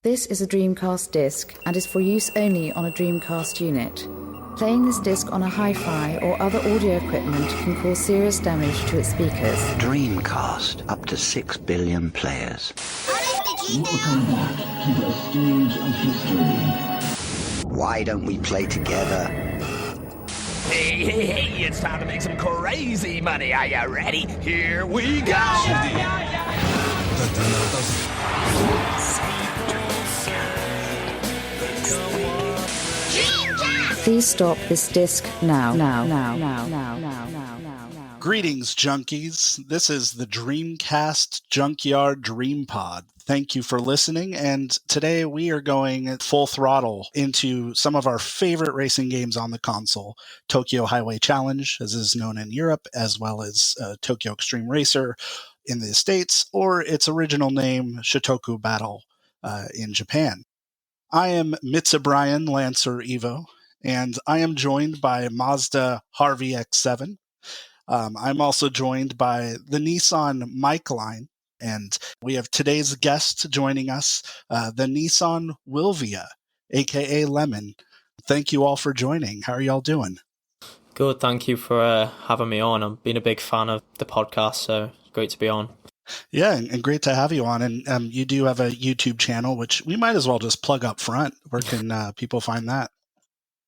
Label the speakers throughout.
Speaker 1: This is a Dreamcast disc and is for use only on a Dreamcast unit. Playing this disc on a hi-fi or other audio equipment can cause serious damage to its speakers.
Speaker 2: Dreamcast, up to 6 billion players.
Speaker 3: Welcome back to the stage of history.
Speaker 2: Why don't we play together?
Speaker 4: Hey, it's time to make some crazy money. Are you ready? Here we go!
Speaker 1: Please stop this disc now.
Speaker 5: Greetings, junkies. This is the Dreamcast Junkyard DreamPod. Thank you for listening, and today we are going full throttle into some of our favorite racing games on the console. Tokyo Highway Challenge, as is known in Europe, as well as Tokyo Xtreme Racer in the States, or its original name, Shuto Battle in Japan. I am Mitsa Brian Lancer Evo, and I am joined by Mazda Harvey X7. I'm also joined by the Nissan Mic line, and we have today's guest joining us, the Nissan Wilvia, aka Lemon. Thank you all for joining. How are y'all doing?
Speaker 6: Good, thank you for having me on. I've been a big fan of the podcast, so it's great to be on.
Speaker 5: Yeah, and great to have you on. And you do have a YouTube channel, which we might as well just plug up front. Where can people find that?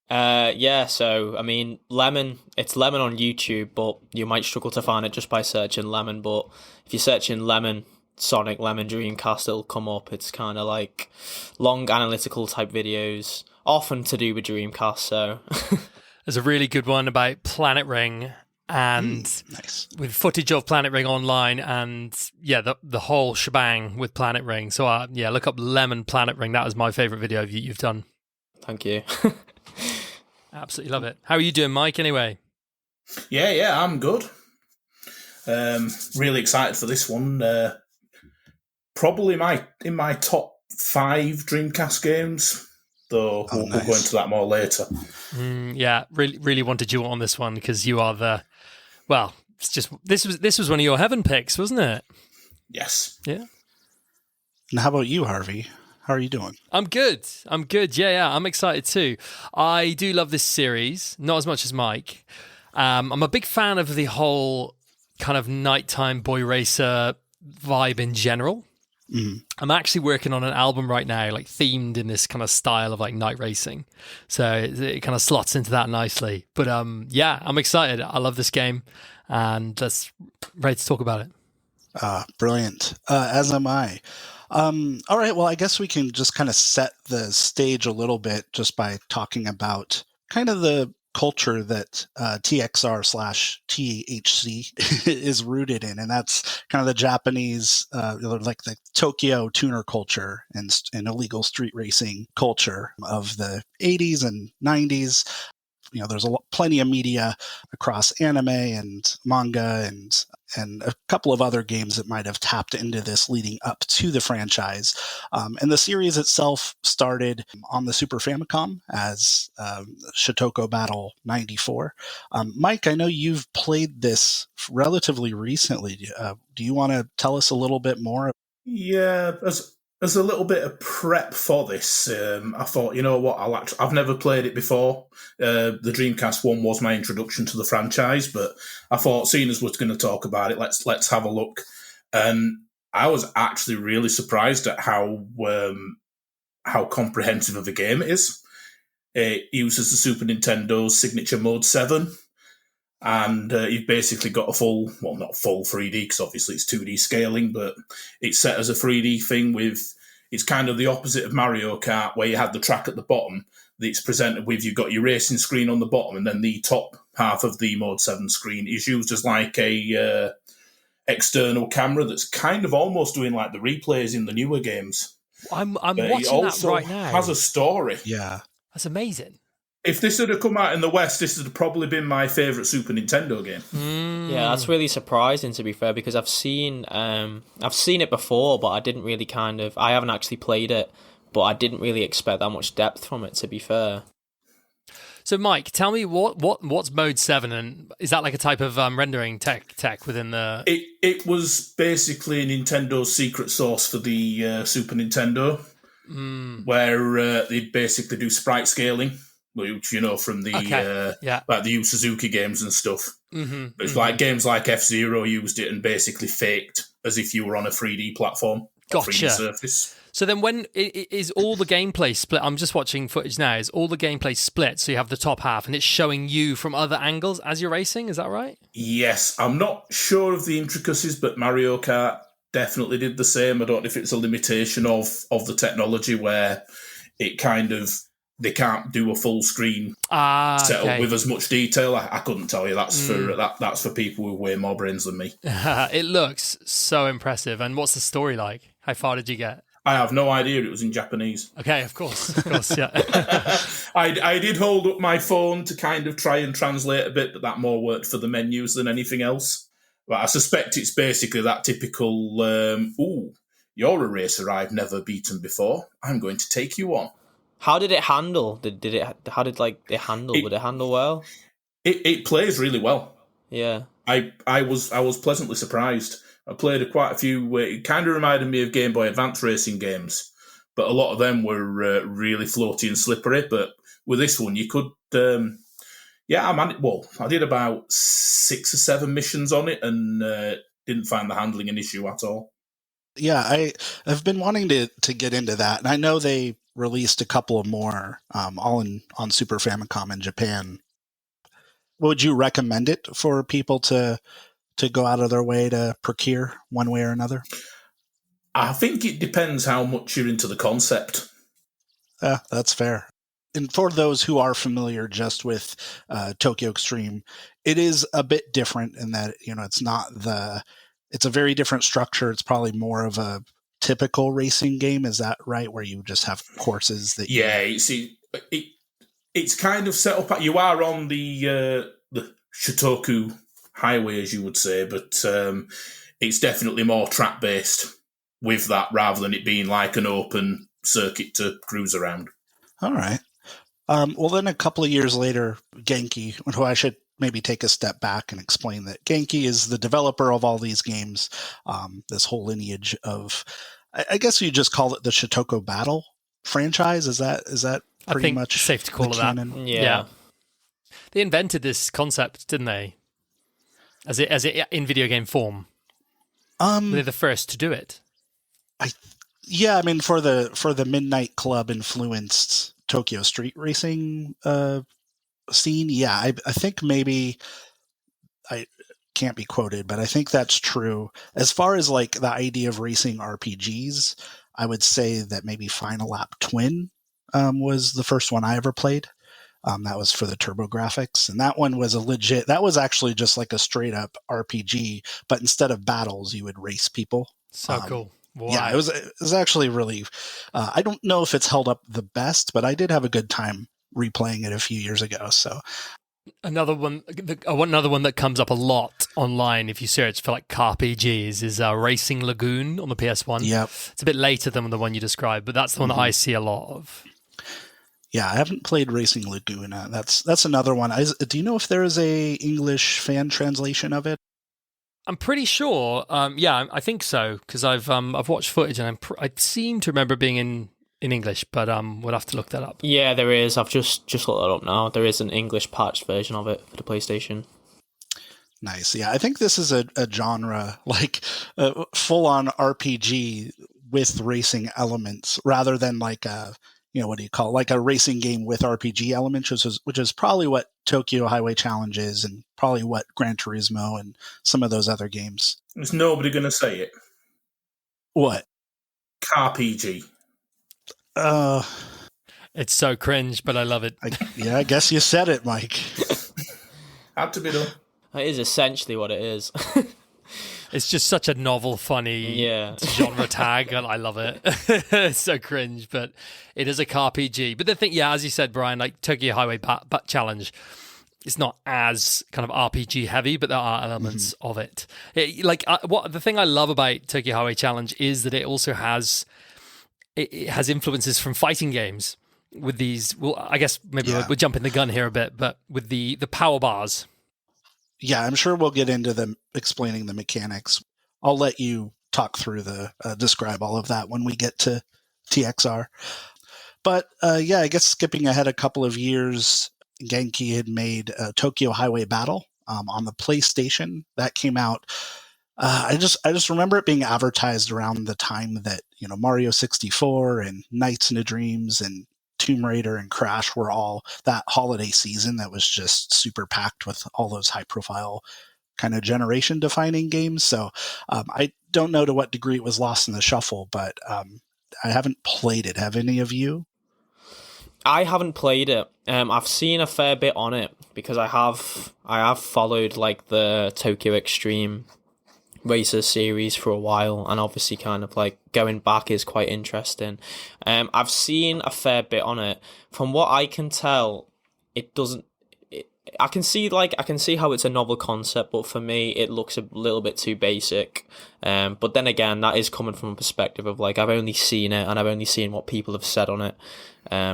Speaker 6: So, I mean, it's Lemon on YouTube, but you might struggle to find it just by searching Lemon. But if you're searching Lemon, Sonic, Lemon, Dreamcast, it'll come up. It's kind of like long analytical type videos, often to do with Dreamcast, so...
Speaker 7: There's a really good one about Planet Ring, and
Speaker 5: nice.
Speaker 7: With footage of Planet Ring online, and yeah, the whole shebang with Planet Ring. So look up Lemon Planet Ring. That was my favourite video you've done.
Speaker 6: Thank you.
Speaker 7: Absolutely love it. How are you doing, Mike, anyway?
Speaker 8: Yeah, I'm good. Really excited for this one. Probably in my top 5 Dreamcast games, though we'll go into that more later.
Speaker 7: Really wanted you on this one because you are it's just this was one of your heaven picks, wasn't it?
Speaker 8: Yes.
Speaker 7: Yeah.
Speaker 5: And how about you, Harvey? How are you doing?
Speaker 7: I'm good. Yeah. I'm excited too. I do love this series, not as much as Mike. I'm a big fan of the whole kind of nighttime boy racer vibe in general.
Speaker 5: Mm.
Speaker 7: I'm actually working on an album right now, like themed in this kind of style of like night racing. So it kind of slots into that nicely. But I'm excited. I love this game, and let's ready to talk about it.
Speaker 5: Brilliant. As am I. All right, well, I guess we can just kind of set the stage a little bit just by talking about kind of the culture that TXR/THC is rooted in, and that's kind of the Japanese, like the Tokyo tuner culture and illegal street racing culture of the 80s and 90s. You know, there's plenty of media across anime and manga and a couple of other games that might have tapped into this leading up to the franchise. And the series itself started on the Super Famicom as Shuto Battle 94. Mike, I know you've played this relatively recently. Do you want to tell us a little bit more?
Speaker 8: Yeah, as a little bit of prep for this, I thought, you know what, I've never played it before. The Dreamcast one was my introduction to the franchise, but I thought, seeing as we're going to talk about it, let's have a look. And I was actually really surprised at how comprehensive of a game it is. It uses the Super Nintendo's signature Mode 7, and you've basically got not full 3D, because obviously it's 2D scaling, but it's set as a 3D thing it's kind of the opposite of Mario Kart, where you had the track at the bottom that it's presented with. You've got your racing screen on the bottom, and then the top half of the Mode 7 screen is used as like a external camera that's kind of almost doing like the replays in the newer games.
Speaker 7: I'm watching that right now.
Speaker 8: It has a story.
Speaker 5: Yeah.
Speaker 7: That's amazing.
Speaker 8: If this had come out in the West, this would have probably been my favourite Super Nintendo game.
Speaker 6: Yeah, that's really surprising, to be fair, because I've seen it before, but I didn't really I haven't actually played it, but I didn't really expect that much depth from it, to be fair.
Speaker 7: So, Mike, tell me what's Mode 7, and is that like a type of rendering tech within the...
Speaker 8: It was basically Nintendo's secret sauce for the Super Nintendo. where they'd basically do sprite scaling, which from the like the Yu Suzuki games and stuff. It's like games like F-Zero used it and basically faked as if you were on a 3D platform, a 3D surface.
Speaker 7: So then when is all the gameplay split? I'm just watching footage now. Is all the gameplay split? So you have the top half and it's showing you from other angles as you're racing? Is that right?
Speaker 8: Yes. I'm not sure of the intricacies, but Mario Kart definitely did the same. I don't know if it's a limitation of the technology where it kind of, they can't do a full screen setup with as much detail. I couldn't tell you. That's for people with way more brains than me.
Speaker 7: It looks so impressive. And what's the story like? How far did you get?
Speaker 8: I have no idea. It was in Japanese.
Speaker 7: Okay, of course, yeah.
Speaker 8: I did hold up my phone to kind of try and translate a bit, but that more worked for the menus than anything else. But I suspect it's basically that typical, you're a racer I've never beaten before. I'm going to take you on.
Speaker 6: How did it handle? Would it handle well?
Speaker 8: It plays really well.
Speaker 6: Yeah.
Speaker 8: I was pleasantly surprised. I played quite a few. It kind of reminded me of Game Boy Advance racing games, but a lot of them were really floaty and slippery. But with this one, you could, I did about 6 or 7 missions on it and didn't find the handling an issue at all.
Speaker 5: Yeah, I've been wanting to get into that, and I know they released a couple of more, all on Super Famicom in Japan. Would you recommend it for people to go out of their way to procure one way or another?
Speaker 8: I think it depends how much you're into the concept.
Speaker 5: That's fair. And for those who are familiar just with Tokyo Xtreme, it is a bit different in that, it's a very different structure. It's probably more of a typical racing game. Is that right? Where you just have courses that
Speaker 8: it's kind of set up. You are on the Shutoku highway, as you would say, but it's definitely more track-based with that rather than it being like an open circuit to cruise around.
Speaker 5: All right. Well, then a couple of years later, Genki, who I should maybe take a step back and explain that Genki is the developer of all these games, this whole lineage of, I guess you just call it the Shotoko Battle franchise. Is that pretty much
Speaker 7: safe to call it
Speaker 5: canon?
Speaker 7: that? Yeah. They invented this concept, didn't they? As it in video game form. Were they the first to do it?
Speaker 5: For the Midnight Club influenced Tokyo Street Racing scene. Yeah, I think maybe I can't be quoted, but I think that's true. As far as like the idea of racing RPGs, I would say that maybe Final Lap Twin was the first one I ever played. That was for the TurboGrafx, and that one was that was actually just like a straight up RPG, but instead of battles, you would race people.
Speaker 7: So cool. Wow.
Speaker 5: Yeah, it was actually really, I don't know if it's held up the best, but I did have a good time replaying it a few years ago. So
Speaker 7: another one that comes up a lot online if you search for like CarPGs is Racing Lagoon on the PS1.
Speaker 5: Yep.
Speaker 7: It's a bit later than the one you described, but that's the one that I see a lot of.
Speaker 5: Yeah, I haven't played Racing Lagoon. That's another one. Do you know if there is a English fan translation of it?
Speaker 7: I'm pretty sure. I think so because I've watched footage and I seem to remember being in English, but we'll have to look that up.
Speaker 6: Yeah, there is. I've just looked that up now. There is an English patched version of it for the PlayStation.
Speaker 5: Nice. Yeah, I think this is a genre like a full-on RPG with racing elements rather than like a like a racing game with RPG elements, which is probably what Tokyo Highway Challenge is and probably what Gran Turismo and some of those other games.
Speaker 8: There's nobody going to say it.
Speaker 5: What?
Speaker 8: CarPG.
Speaker 7: It's so cringe, but I love it.
Speaker 5: I guess you said it, Mike.
Speaker 8: Had to be done.
Speaker 6: That is essentially what it is.
Speaker 7: It's just such a novel, funny genre tag, and I love it. It's so cringe, but it is a CarPG. But the thing, as you said, Brian, like Tokyo Highway Challenge, it's not as kind of RPG heavy, but there are elements of it. The thing I love about Tokyo Highway Challenge is that it also has influences from fighting games with these. Well, I guess maybe we're jumping the gun here a bit, but with the power bars.
Speaker 5: Yeah, I'm sure we'll get into them explaining the mechanics. I'll let you talk through describe all of that when we get to TXR. But yeah, I guess skipping ahead a couple of years, Genki had made Tokyo Highway Battle on the PlayStation. That came out. I just remember it being advertised around the time that, you know, Mario 64 and Nights into Dreams and Tomb Raider and Crash were all that holiday season that was just super packed with all those high profile kind of generation defining games. So I don't know to what degree it was lost in the shuffle, but I haven't played it. Have any of you?
Speaker 6: I haven't played it. I've seen a fair bit on it because I have followed like the Tokyo Xtreme Racer series for a while, and obviously kind of like going back is quite interesting. I've seen a fair bit on it. From what I can tell, it doesn't. I can see how it's a novel concept, but for me, it looks a little bit too basic. But then again, that is coming from a perspective of like I've only seen it and I've only seen what people have said on it.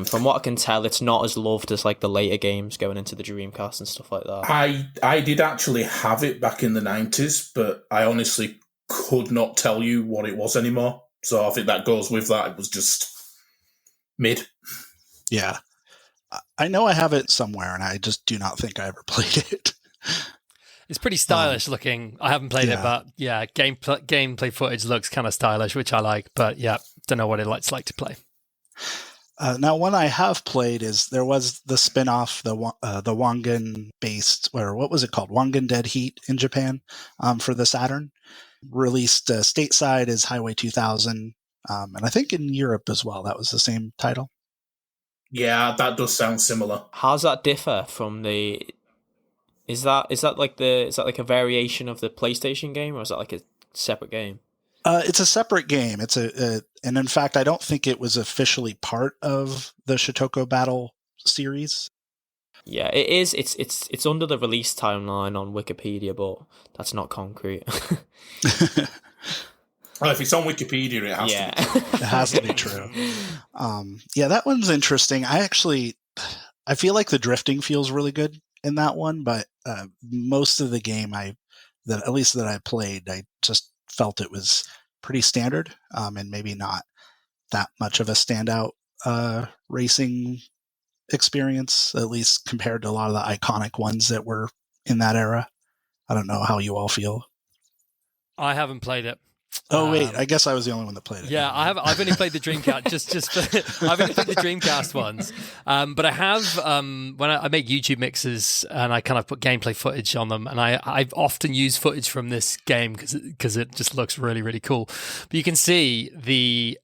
Speaker 6: From what I can tell, it's not as loved as like the later games going into the Dreamcast and stuff like that.
Speaker 8: I did actually have it back in the 90s, but I honestly could not tell you what it was anymore. So I think that goes with that. It was just mid.
Speaker 5: Yeah. I know I have it somewhere, and I just do not think I ever played it.
Speaker 7: It's pretty stylish looking. I haven't played it, but yeah, gameplay footage looks kind of stylish, which I like. But yeah, don't know what it's like to play.
Speaker 5: Now, one I have played is there was the spin-off, the Wangan-based, or what was it called? Wangan Dead Heat in Japan for the Saturn. Released stateside as Highway 2000, and I think in Europe as well. That was the same title.
Speaker 8: Yeah, that does sound similar.
Speaker 6: How does that differ from the? Is that like a variation of the PlayStation game, or is that like a separate game?
Speaker 5: It's a separate game. It's and in fact, I don't think it was officially part of the Shutoko Battle series.
Speaker 6: Yeah, it is. It's under the release timeline on Wikipedia, but that's not concrete.
Speaker 8: Well, if it's on Wikipedia, it has to be true.
Speaker 5: It has to be true. Yeah, that one's interesting. I feel like the drifting feels really good in that one, but most of the game that I played, I just felt it was pretty standard, and maybe not that much of a standout racing experience, at least compared to a lot of the iconic ones that were in that era. I don't know how you all feel.
Speaker 7: I haven't played it.
Speaker 5: Oh wait, I guess I was the only one that played it.
Speaker 7: Yeah, I've only played the Dreamcast. I've only played the Dreamcast ones, but I have when I make YouTube mixes and I kind of put gameplay footage on them, and I've often used footage from this game because it just looks really, really cool. But you can see the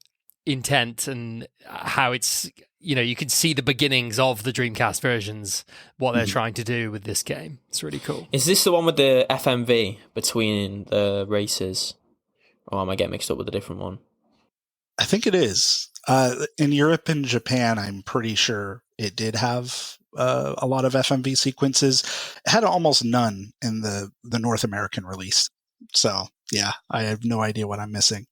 Speaker 7: intent and how it's, you know, you can see the beginnings of the Dreamcast versions, what they're trying to do with this game. It's really cool.
Speaker 6: Is this the one with the FMV between the races? Or am I getting mixed up with a different one?
Speaker 5: I think it is. In Europe and Japan, I'm pretty sure it did have a lot of FMV sequences. It had almost none in the North American release. So, yeah, I have no idea what I'm missing.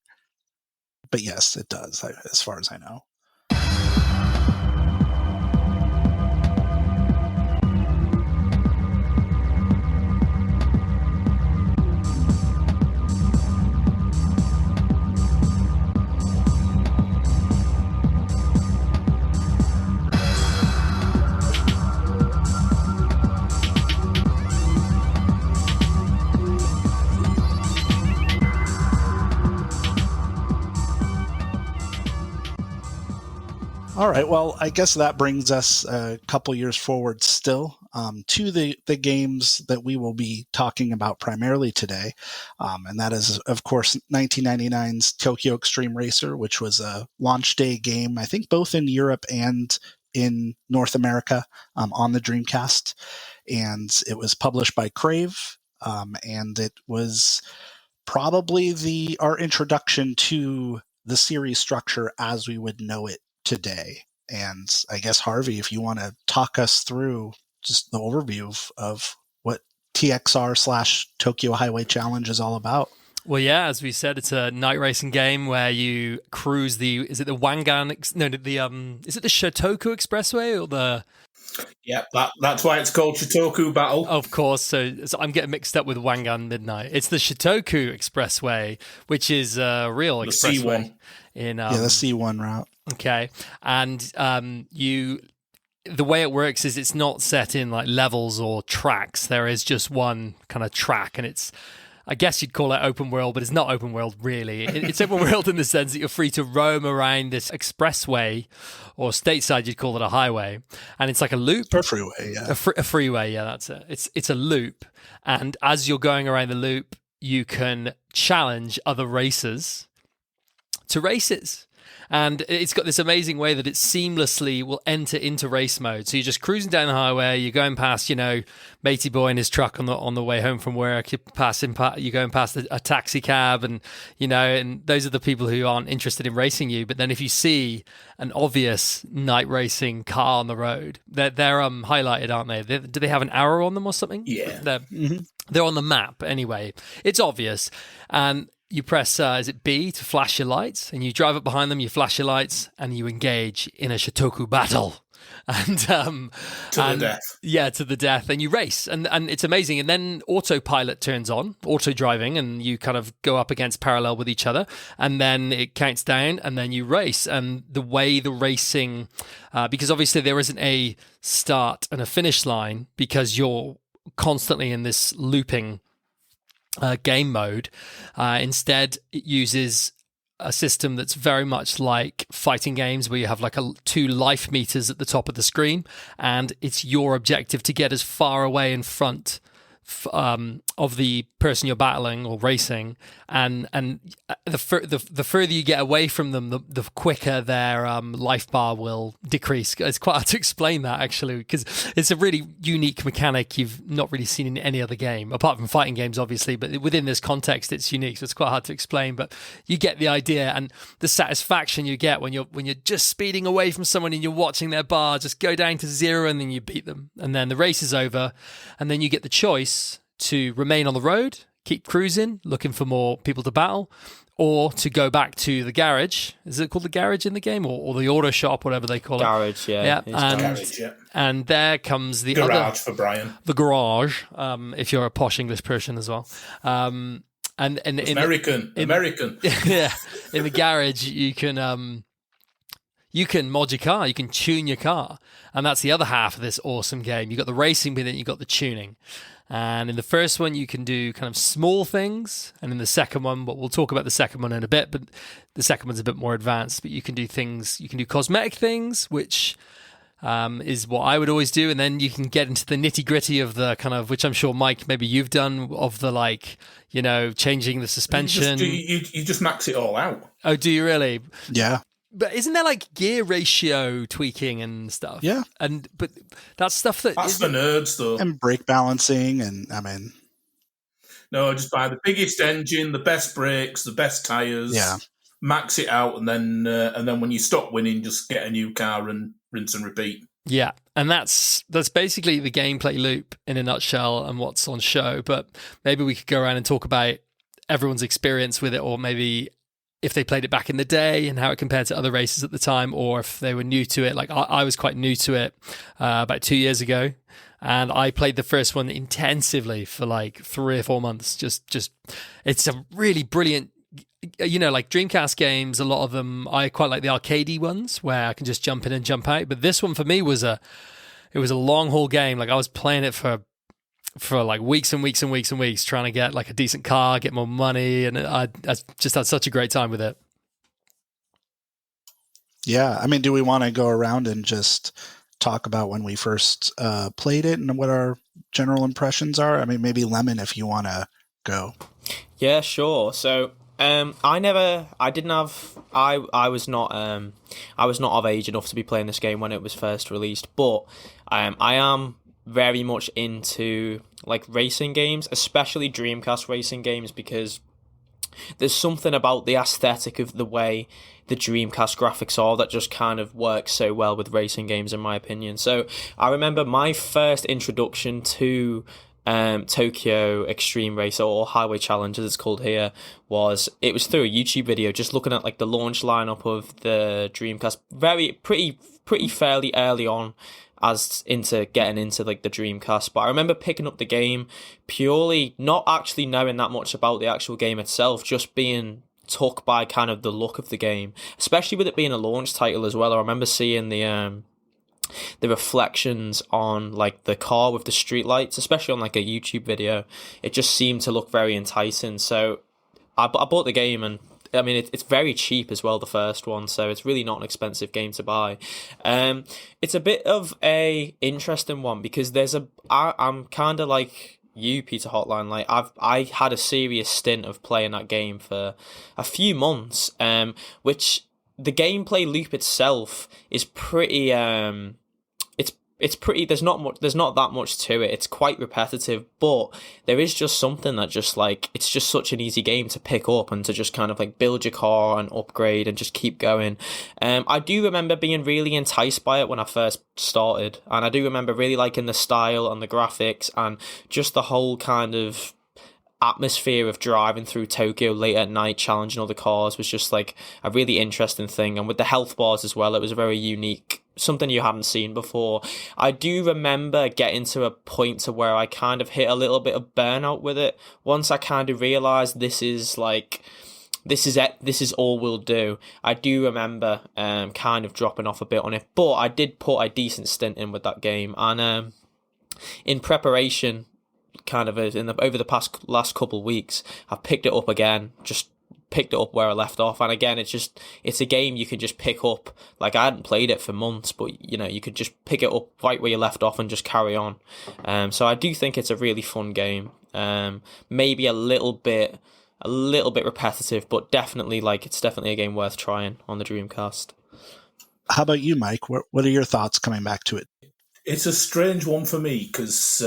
Speaker 5: But yes, it does, as far as I know. All right, well, I guess that brings us a couple years forward still to the games that we will be talking about primarily today. And that is, of course, 1999's Tokyo Xtreme Racer, which was a launch day game, I think both in Europe and in North America on the Dreamcast. And it was published by Crave, and it was probably our introduction to the series structure as we would know it today. And I guess, Harvey, if you want to talk us through just the overview of what TXR/Tokyo Highway Challenge is all about.
Speaker 7: Well, yeah, as we said, it's a night racing game where you cruise is it the Wangan, is it the Shotoku Expressway or the...
Speaker 8: Yeah, that's why it's called Shitoku Battle.
Speaker 7: Of course. So I'm getting mixed up with Wangan Midnight. It's the Shitoku Expressway, which is a real
Speaker 8: The
Speaker 7: expressway.
Speaker 8: C1.
Speaker 5: The C1 route.
Speaker 7: Okay. And the way it works is it's not set in like levels or tracks. There is just one kind of track, and it's, I guess you'd call it open world, but it's not open world really. It's open world in the sense that you're free to roam around this expressway, or stateside you'd call it a highway, and it's like a loop.
Speaker 5: Or freeway, yeah.
Speaker 7: A freeway, yeah, that's it. It's a loop, and as you're going around the loop, you can challenge other racers to races. And it's got this amazing way that it seamlessly will enter into race mode. So you're just cruising down the highway, you're going past, Matey Boy in his truck on the way home from work. You're going past a taxi cab, and and those are the people who aren't interested in racing you. But then if you see an obvious night racing car on the road, they're highlighted, aren't they? Do they have an arrow on them or something?
Speaker 8: Yeah.
Speaker 7: They're on the map anyway. It's obvious, and you press, is it B, to flash your lights, and you drive up behind them, you flash your lights, and you engage in a Shitoku battle. And
Speaker 8: to the death.
Speaker 7: Yeah, to the death. And you race, and it's amazing. And then autopilot turns on, auto driving, and you kind of go up against parallel with each other, and then it counts down, and then you race. And the way the racing, because obviously there isn't a start and a finish line, because you're constantly in this looping game mode. Instead, it uses a system that's very much like fighting games, where you have like 2 life meters at the top of the screen, and it's your objective to get as far away in front of the person you're battling or racing, and the further you get away from them, the quicker their life bar will decrease. It's quite hard to explain that, actually, because it's a really unique mechanic you've not really seen in any other game, apart from fighting games, obviously, but within this context it's unique, so it's quite hard to explain, but you get the idea, and the satisfaction you get when you're just speeding away from someone and you're watching their bar just go down to 0, and then you beat them, and then the race is over, and then you get the choice to remain on the road, keep cruising, looking for more people to battle, or to go back to the garage. Is it called the garage in the game, or the auto shop, whatever they call
Speaker 6: Garage,
Speaker 7: it?
Speaker 6: yeah.
Speaker 8: Garage, yeah.
Speaker 7: And there comes the
Speaker 8: garage for Brian.
Speaker 7: The garage, if you're a posh English person as well. And
Speaker 8: American.
Speaker 7: Yeah, in the garage you can mod your car, you can tune your car, and that's the other half of this awesome game. You got the racing, but then you got the tuning. And in the first one, you can do kind of small things, and in the second one, but we'll talk about the second one in a bit. But the second one's a bit more advanced. But you can do things, you can do cosmetic things, which is what I would always do, and then you can get into the nitty gritty of the kind of, which I'm sure Mike, maybe you've done, of the changing the suspension.
Speaker 8: You just max it all out.
Speaker 7: Oh, do you really?
Speaker 5: Yeah.
Speaker 7: But isn't there like gear ratio tweaking and stuff?
Speaker 5: Yeah.
Speaker 7: But that's stuff
Speaker 8: that's for nerds, though.
Speaker 5: And brake balancing, and
Speaker 8: no, just buy the biggest engine, the best brakes, the best tires.
Speaker 5: Yeah.
Speaker 8: Max it out, and then when you stop winning, just get a new car and rinse and repeat.
Speaker 7: Yeah, and that's basically the gameplay loop in a nutshell and what's on show. But maybe we could go around and talk about everyone's experience with it, or maybe if they played it back in the day and how it compared to other races at the time, or if they were new to it. Like I was quite new to it about 2 years ago, and I played the first one intensively for like 3 or 4 months. Just it's a really brilliant, like Dreamcast games, a lot of them, I quite like the arcadey ones where I can just jump in and jump out. But this one for me was a long haul game. Like I was playing it for like weeks and weeks and weeks and weeks, trying to get like a decent car, get more money, and I just had such a great time with it.
Speaker 5: Yeah, I mean, do we want to go around and just talk about when we first played it and what our general impressions are? I mean, maybe Lemon, if you want to go.
Speaker 6: Yeah, sure. So I was not of age enough to be playing this game when it was first released, but I am very much into like racing games, especially Dreamcast racing games, because there's something about the aesthetic of the way the Dreamcast graphics are that just kind of works so well with racing games, in my opinion. So I remember my first introduction to Tokyo Xtreme Racer, or Highway Challenge as it's called here, was through a YouTube video, just looking at like the launch lineup of the Dreamcast, pretty fairly early on as into getting into like the Dreamcast. But I remember picking up the game purely not actually knowing that much about the actual game itself, just being took by kind of the look of the game, especially with it being a launch title as well. I remember seeing the reflections on like the car with the street lights, especially on like a YouTube video. It just seemed to look very enticing. So I bought the game, and I mean it's very cheap as well, the first one, so it's really not an expensive game to buy. It's a bit of a interesting one because I'm kind of like you, Peter Hotline. Like I had a serious stint of playing that game for a few months, which the gameplay loop itself is pretty it's pretty, there's not that much to it. It's quite repetitive, but there is just something that just like, it's just such an easy game to pick up and to just kind of like build your car and upgrade and just keep going. I do remember being really enticed by it when I first started, and I do remember really liking the style and the graphics and just the whole kind of atmosphere of driving through Tokyo late at night, challenging other cars was just like a really interesting thing. And with the health bars as well, it was a very unique, something you hadn't seen before. I do remember getting to a point to where I kind of hit a little bit of burnout with it. Once I kind of realized this is it, this is all we'll do. I do remember kind of dropping off a bit on it, but I did put a decent stint in with that game. And in preparation, kind of over the last couple of weeks, I've picked it up again, just picked it up where I left off. And again, it's a game you can just pick up. Like, I hadn't played it for months, but you know, you could just pick it up right where you left off and just carry on. So I do think it's a really fun game. Maybe a little bit repetitive, but definitely it's definitely a game worth trying on the Dreamcast.
Speaker 5: How about you, Mike? What are your thoughts coming back to it?
Speaker 8: It's a strange one for me because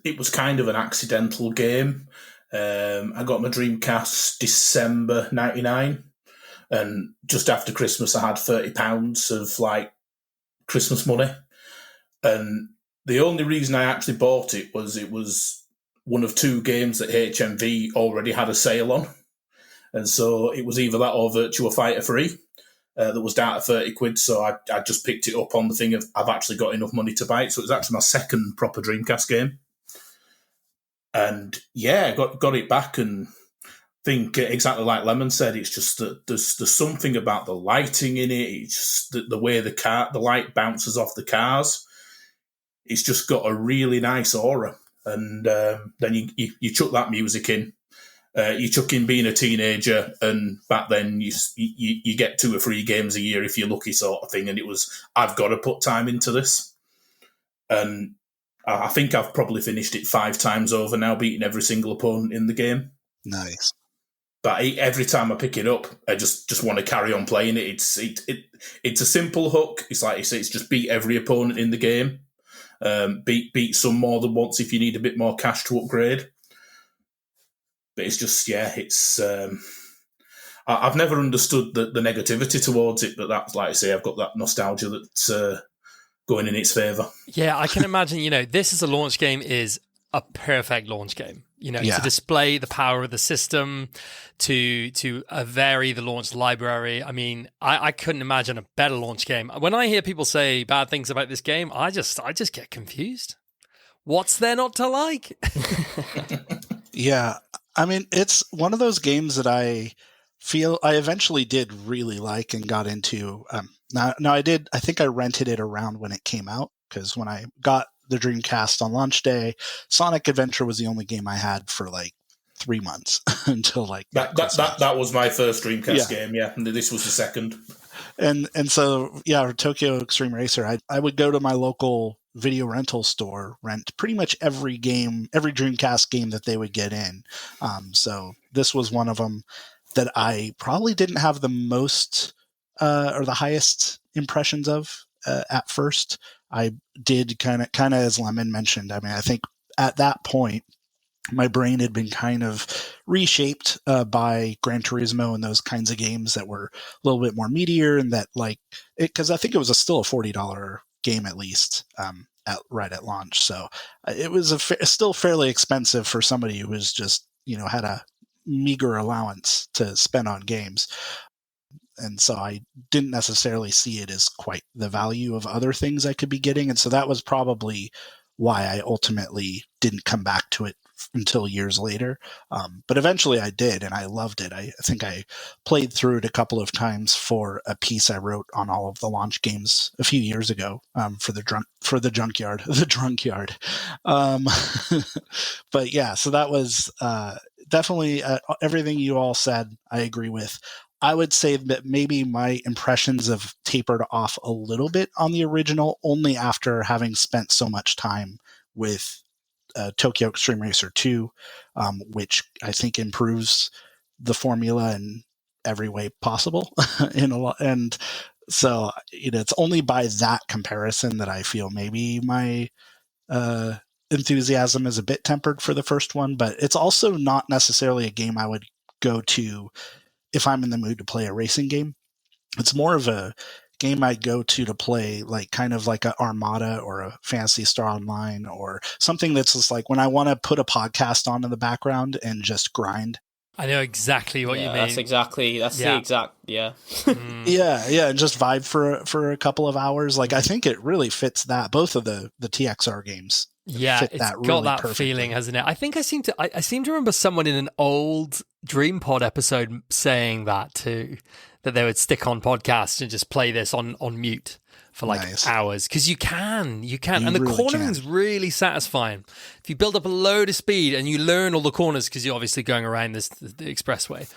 Speaker 8: it was kind of an accidental game. I got my Dreamcast December 99, and just after Christmas I had £30 of Christmas money. And the only reason I actually bought it was one of two games that HMV already had a sale on. And so it was either that or Virtua Fighter 3. That was down at £30, so I just picked it up on the thing of I've actually got enough money to buy it. So it was actually my second proper Dreamcast game. And yeah, got it back, and think exactly like Lemon said, it's just that there's something about the lighting in it. It's just the way the light bounces off the cars. It's just got a really nice aura. And then you chuck that music in. You chuck in being a teenager, and back then you get 2 or 3 games a year if you're lucky, sort of thing. And it was, I've got to put time into this. And I think I've probably finished it 5 times over now, beating every single opponent in the game.
Speaker 5: Nice. But
Speaker 8: every time I pick it up, I just want to carry on playing it. It's a simple hook. It's like it's just beat every opponent in the game. Beat some more than once if you need a bit more cash to upgrade. But it's just, it's... I've never understood the negativity towards it, but that's, like I say, I've got that nostalgia that's going in its favour.
Speaker 7: Yeah, I can imagine, this as a launch game is a perfect launch game. To display the power of the system, to vary the launch library. I mean, I couldn't imagine a better launch game. When I hear people say bad things about this game, I just get confused. What's there not to like?
Speaker 5: Yeah, I mean, it's one of those games that I feel I eventually did really like and got into. Now I think I rented it around when it came out, because when I got the Dreamcast on launch day, Sonic Adventure was the only game I had for 3 months until
Speaker 8: that was my first Dreamcast game. Yeah, and this was the second.
Speaker 5: And so Tokyo Xtreme Racer, I would go to my local video rental store, rent pretty much every Dreamcast game that they would get in. So this was one of them that I probably didn't have the most or the highest impressions of at first. I did kind of as Lemon mentioned. I mean, I think at that point, my brain had been kind of reshaped by Gran Turismo and those kinds of games that were a little bit more meatier, and that because I think it was still a $40 game at least right at launch. So it was still fairly expensive for somebody who was just, had a meager allowance to spend on games. And so I didn't necessarily see it as quite the value of other things I could be getting. And so that was probably why I ultimately didn't come back to it until years later. But eventually I did, and I loved it. I think I played through it a couple of times for a piece I wrote on all of the launch games a few years ago, for the Junkyard, the Drunkard. But yeah, so that was definitely everything you all said, I agree with. I would say that maybe my impressions have tapered off a little bit on the original, only after having spent so much time with Tokyo Xtreme Racer 2, which I think improves the formula in every way possible. And so it's only by that comparison that I feel maybe my enthusiasm is a bit tempered for the first one, but it's also not necessarily a game I would go to if I'm in the mood to play a racing game. It's more of a game I'd go to play like kind of like a Armada or a Phantasy Star Online, or something that's just like when I want to put a podcast on in the background and just grind.
Speaker 7: I know exactly what you mean.
Speaker 6: That's the exact, yeah.
Speaker 5: Yeah, and just vibe for a couple of hours. Like, I think it really fits that. Both of the TXR games fit that really
Speaker 7: got that
Speaker 5: perfectly.
Speaker 7: feeling, hasn't it? I think I seem to remember someone in an old DreamPod episode saying that too, that they would stick on podcasts and just play this on mute for like hours, because you can, and the
Speaker 5: really
Speaker 7: cornering's really satisfying. If you build up a load of speed and you learn all the corners, because you're obviously going around the expressway,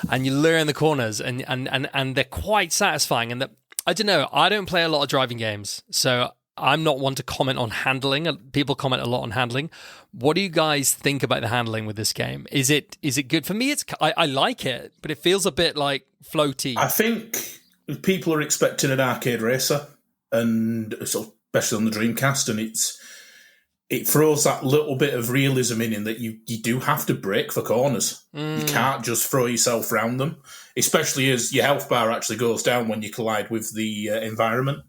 Speaker 7: and you learn the corners, and they're quite satisfying. And I don't know, I don't play a lot of driving games, so I'm not one to comment on handling. People comment a lot on handling. What do you guys think about the handling with this game? Is it good? For me, I like it, but it feels a bit like floaty.
Speaker 8: I think people are expecting an arcade racer, and especially on the Dreamcast, and it throws that little bit of realism in that you do have to brake for corners. You can't just throw yourself around them, especially as your health bar actually goes down when you collide with the environment.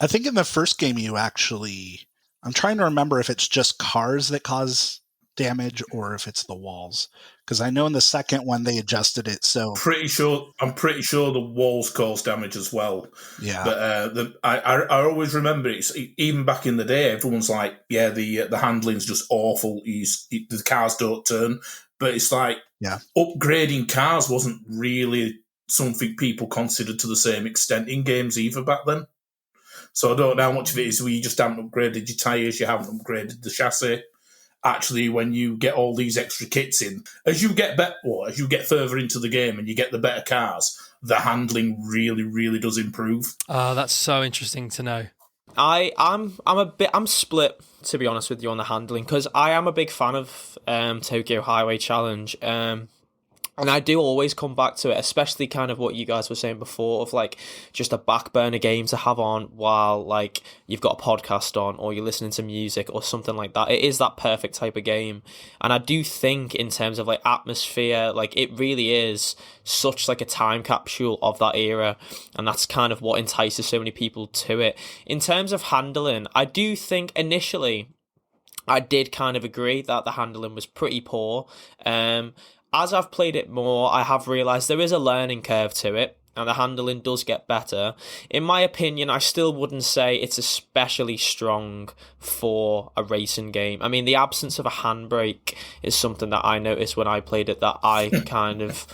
Speaker 5: I think in the first game I'm trying to remember if it's just cars that cause damage or if it's the walls. Because I know in the second one they adjusted it, so I'm pretty sure the walls cause damage as well. Yeah,
Speaker 8: but I always remember even back in the day, everyone's like, yeah, the handling's just awful. The cars don't turn, but it's like upgrading cars wasn't really something people considered to the same extent in games either back then. So I don't know how much of it is where you just haven't upgraded your tyres, you haven't upgraded the chassis. Actually, when you get all these extra kits in, as you get further into the game and you get the better cars, the handling really, really does improve.
Speaker 7: Oh, that's so interesting to know.
Speaker 6: I'm split, to be honest with you, on the handling, because I am a big fan of Tokyo Highway Challenge. And I do always come back to it, especially kind of what you guys were saying before, of like just a back burner game to have on while like you've got a podcast on or you're listening to music or something like that. It is that perfect type of game. And I do think in terms of like atmosphere, like it really is such like a time capsule of that era. And that's kind of what entices so many people to it. In terms of handling, I do think initially I did kind of agree that the handling was pretty poor. As I've played it more, I have realised there is a learning curve to it, and the handling does get better. In my opinion, I still wouldn't say it's especially strong for a racing game. I mean, the absence of a handbrake is something that I noticed when I played it that I kind of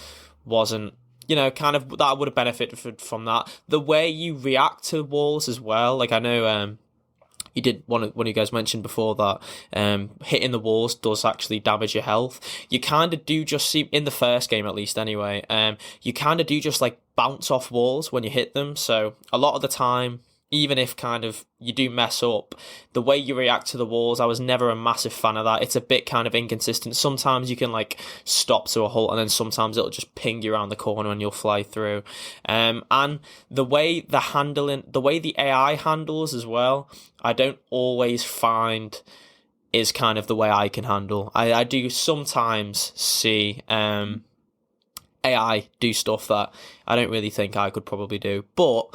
Speaker 6: wasn't, that I would have benefited from that. The way you react to walls as well, like I know... You did one of you guys mentioned before that hitting the walls does actually damage your health. You kind of do just see, in the first game at least anyway, you kind of do just like bounce off walls when you hit them. So a lot of the time, even if kind of you do mess up, the way you react to the walls, I was never a massive fan of that. It's a bit kind of inconsistent. Sometimes you can like stop to a halt, and then sometimes it'll just ping you around the corner and you'll fly through. And the way the AI handles as well, I don't always find is kind of the way I can handle. I do sometimes see AI do stuff that I don't really think I could probably do, but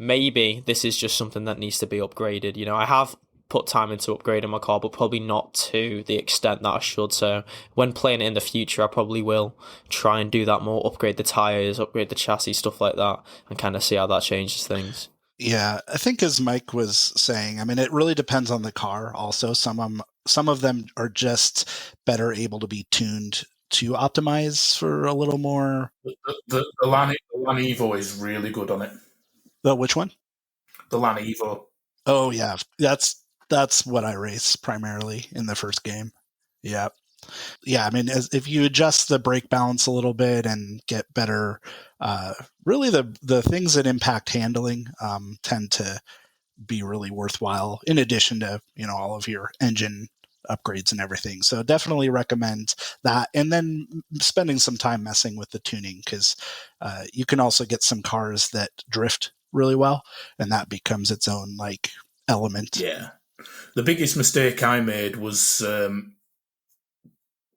Speaker 6: maybe this is just something that needs to be upgraded. I have put time into upgrading my car, but probably not to the extent that I should. So when playing it in the future, I probably will try and do that more, upgrade the tyres, upgrade the chassis, stuff like that, and kind of see how that changes things.
Speaker 5: Yeah, I think as Mike was saying, I mean, it really depends on the car also. Some of them are just better able to be tuned to optimize for a little more.
Speaker 8: The Lan Evo is really good on it.
Speaker 5: Which one?
Speaker 8: The Lan Evo.
Speaker 5: Oh yeah, that's what I race primarily in the first game. Yeah. Yeah, I mean, if you adjust the brake balance a little bit and get better, really the things that impact handling tend to be really worthwhile, in addition to, all of your engine upgrades and everything. So definitely recommend that. And then spending some time messing with the tuning, because you can also get some cars that drift really well, and that becomes its own element.
Speaker 8: Yeah. The biggest mistake I made was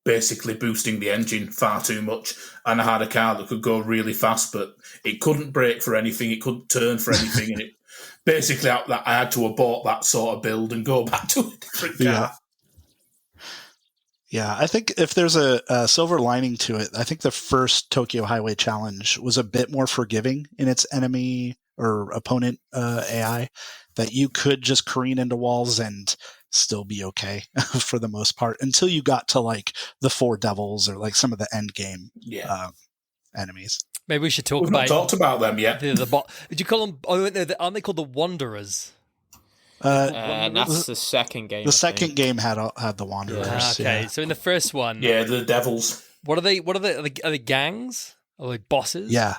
Speaker 8: basically boosting the engine far too much, and I had a car that could go really fast, but it couldn't brake for anything, it couldn't turn for anything, and it basically I had to abort that sort of build and go back to a different car.
Speaker 5: Yeah, I think if there's a silver lining to it, I think the first Tokyo Highway Challenge was a bit more forgiving in its enemy or opponent AI, that you could just careen into walls and still be okay for the most part, until you got to the Four Devils or some of the end game enemies.
Speaker 7: Maybe we should talk
Speaker 8: We've
Speaker 7: about.
Speaker 8: not talked about them yet.
Speaker 7: Did you call them? Oh, aren't they called the Wanderers?
Speaker 6: And that's the second game.
Speaker 5: The second game had the Wanderers.
Speaker 7: Okay, so in the first one,
Speaker 8: the Devils.
Speaker 7: What are they? Are they gangs? Are they bosses?
Speaker 5: Yeah,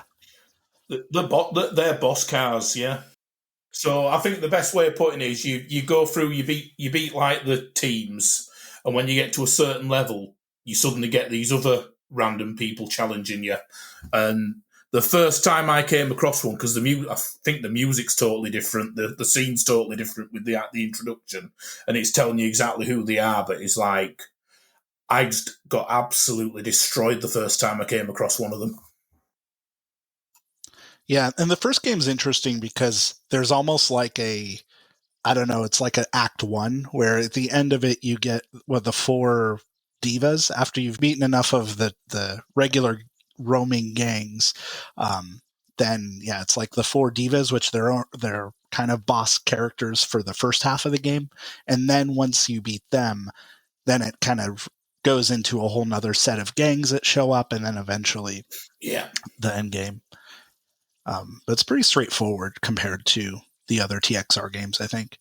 Speaker 8: they're boss cars. Yeah. So I think the best way of putting it is you go through, you beat the teams, and when you get to a certain level, you suddenly get these other random people challenging you. And the first time I came across one, because I think the music's totally different, the scene's totally different with the introduction, and it's telling you exactly who they are, but it's I just got absolutely destroyed the first time I came across one of them.
Speaker 5: Yeah, and the first game's interesting because there's almost it's like an act one, where at the end of it you get the four divas after you've beaten enough of the regular roaming gangs. Then it's the four divas, which they're kind of boss characters for the first half of the game, and then once you beat them, then it kind of goes into a whole nother set of gangs that show up, and then eventually the end game. But it's pretty straightforward compared to the other TXR games, I think.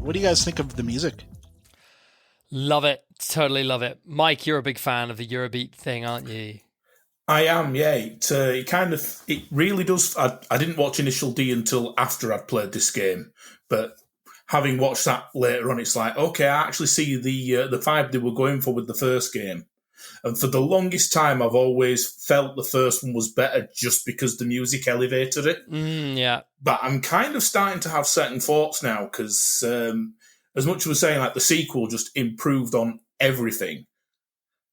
Speaker 5: What do you guys think of the music?
Speaker 7: Love it. Totally love it. Mike, you're a big fan of the Eurobeat thing, aren't you?
Speaker 8: I am, yeah. It really does. I didn't watch Initial D until after I'd played this game, but having watched that later on, it's okay, I actually see the vibe they were going for with the first game. And for the longest time, I've always felt the first one was better just because the music elevated it.
Speaker 7: Yeah.
Speaker 8: But I'm kind of starting to have second thoughts now, because as much as we're saying the sequel just improved on everything.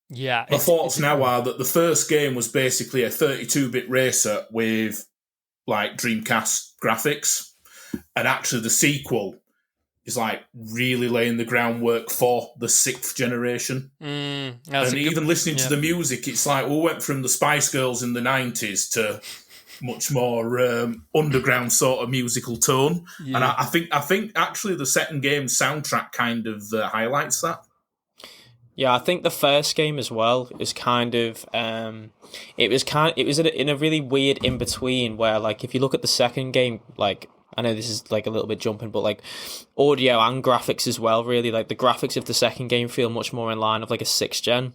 Speaker 7: Yeah.
Speaker 8: My thoughts now are that the first game was basically a 32-bit racer with Dreamcast graphics, and actually the sequel is really laying the groundwork for the 6th generation. And even listening to the music, it's we went from the Spice Girls in the 90s to much more underground sort of musical tone. Yeah. And I think actually the second game's soundtrack kind of highlights that.
Speaker 6: Yeah, I think the first game as well is kind of it was in a really weird in between, where if you look at the second game, I know this is like a little bit jumping, but like audio and graphics as well, really. Like the graphics of the second game feel much more in line of like a 6th gen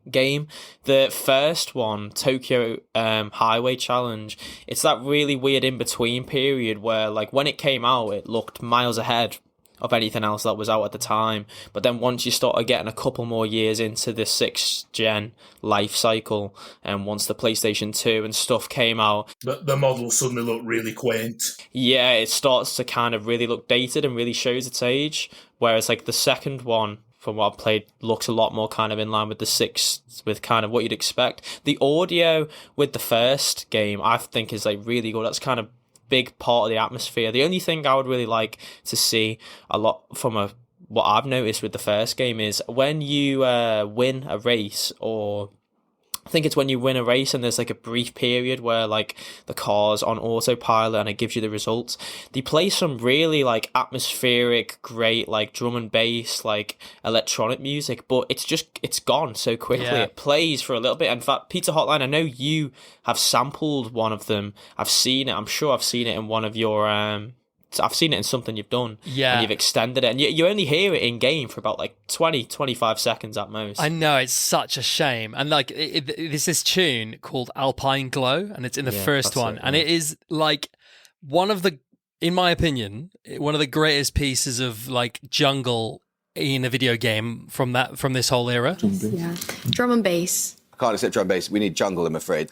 Speaker 6: game. The first one, Tokyo Highway Challenge, it's that really weird in-between period where like when it came out, it looked miles ahead of anything else that was out at the time. But then once you started getting a couple more years into the 6th gen life cycle, and once the PlayStation 2 and stuff came out,
Speaker 8: the model suddenly looked really quaint.
Speaker 6: Yeah, it starts to kind of really look dated and really shows its age. Whereas like the second one, from what I've played, looks a lot more kind of in line with the 6th, with kind of what you'd expect. The audio with the first game, I think, is like really good. That's kind of big part of the atmosphere. The only thing I would really like to see a lot from what I've noticed with the first game is when you win a race, or I think it's when you win a race and there's like a brief period where like the car's on autopilot and it gives you the results. They play some really like atmospheric, great like drum and bass, like electronic music, but it's gone so quickly.
Speaker 7: Yeah.
Speaker 6: It plays for a little bit. In fact, Pizza Hotline, I know you have sampled one of them. I've seen it. I'm sure I've seen it in one of your I've seen it in something you've done.
Speaker 7: Yeah.
Speaker 6: And you've extended it. And you only hear it in game for about like 20, 25 seconds at most.
Speaker 7: I know, it's such a shame. And like, there's this tune called Alpine Glow, and it's in the first one. And it is like one of the, in my opinion, one of the greatest pieces of like jungle in a video game from this whole era.
Speaker 9: Yeah. Drum and bass.
Speaker 10: I can't accept drum and bass. We need jungle, I'm afraid.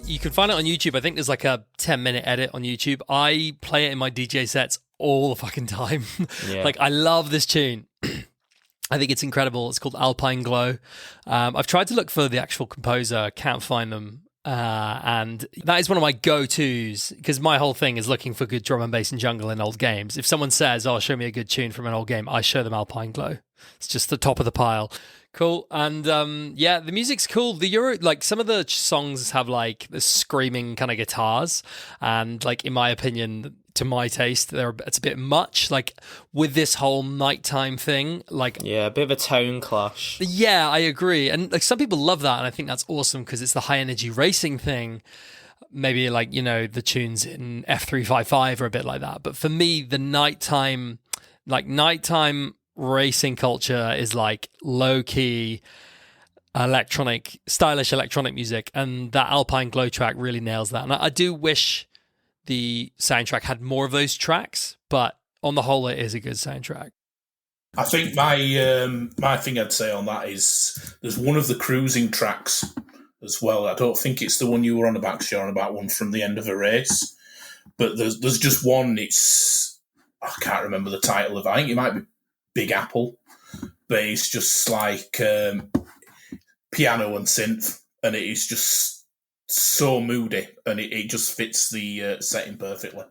Speaker 7: You can find it on YouTube. I think there's like a 10-minute edit on YouTube. I play it in my DJ sets all the fucking time.
Speaker 6: Yeah.
Speaker 7: Like, I love this tune. I think it's incredible. It's called Alpine Glow. I've tried to look for the actual composer, can't find them. And that is one of my go-tos, because my whole thing is looking for good drum and bass and jungle in old games. If someone says, "Oh, show me a good tune from an old game," I show them Alpine Glow. It's just the top of the pile. Cool. And yeah, the music's cool. The Euro, like some of the songs have like the screaming kind of guitars, and like in my opinion, to my taste, it's a bit much. Like with this whole nighttime thing, like
Speaker 6: yeah, a bit of a tone clash.
Speaker 7: Yeah, I agree. And like some people love that, and I think that's awesome because it's the high energy racing thing. Maybe like, you know, the tunes in F355 are a bit like that. But for me, the nighttime racing culture is like low-key stylish electronic music, and that Alpine Glow track really nails that. And I do wish the soundtrack had more of those tracks, but on the whole, it is a good soundtrack.
Speaker 8: I think my thing I'd say on that is there's one of the cruising tracks as well. I don't think it's the one you were on about, because you're on about one from the end of a race, but there's just one. I can't remember the title of it. I think it might be Big Apple, but it's just like piano and synth, and it is just so moody, and it just fits the setting perfectly.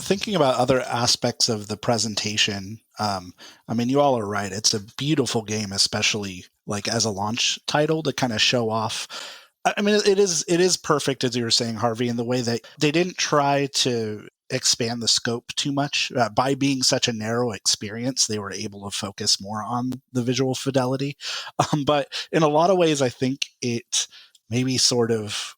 Speaker 5: Thinking about other aspects of the presentation, I mean, you all are right. It's a beautiful game, especially like as a launch title, to kind of show off. I mean, it is perfect, as you were saying, Harvey, in the way that they didn't try to expand the scope too much. By being such a narrow experience, they were able to focus more on the visual fidelity. But in a lot of ways, I think it maybe sort of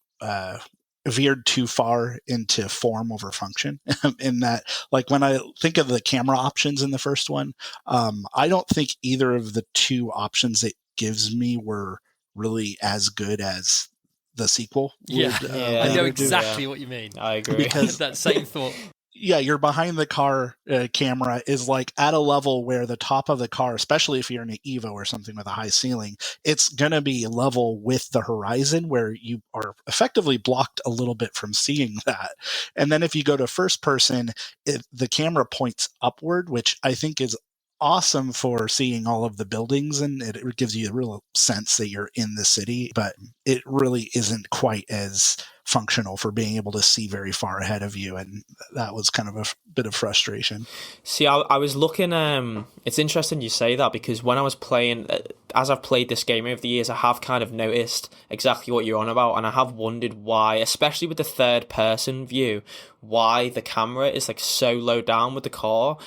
Speaker 5: veered too far into form over function. In that, like when I think of the camera options in the first one, I don't think either of the two options it gives me were really as good as the sequel.
Speaker 7: I know exactly what you mean.
Speaker 6: I agree.
Speaker 5: Because
Speaker 7: that same thought.
Speaker 5: Yeah, your behind the car camera is like at a level where the top of the car, especially if you're in an Evo or something with a high ceiling, it's going to be level with the horizon, where you are effectively blocked a little bit from seeing that. And then if you go to first person, the camera points upward, which I think is awesome for seeing all of the buildings, and it gives you a real sense that you're in the city, but it really isn't quite as functional for being able to see very far ahead of you, and that was kind of a bit of frustration.
Speaker 6: See, I was looking, it's interesting you say that, because when I was playing, as I've played this game over the years, I have kind of noticed exactly what you're on about, and I have wondered why, especially with the third person view, why the camera is like so low down with the car.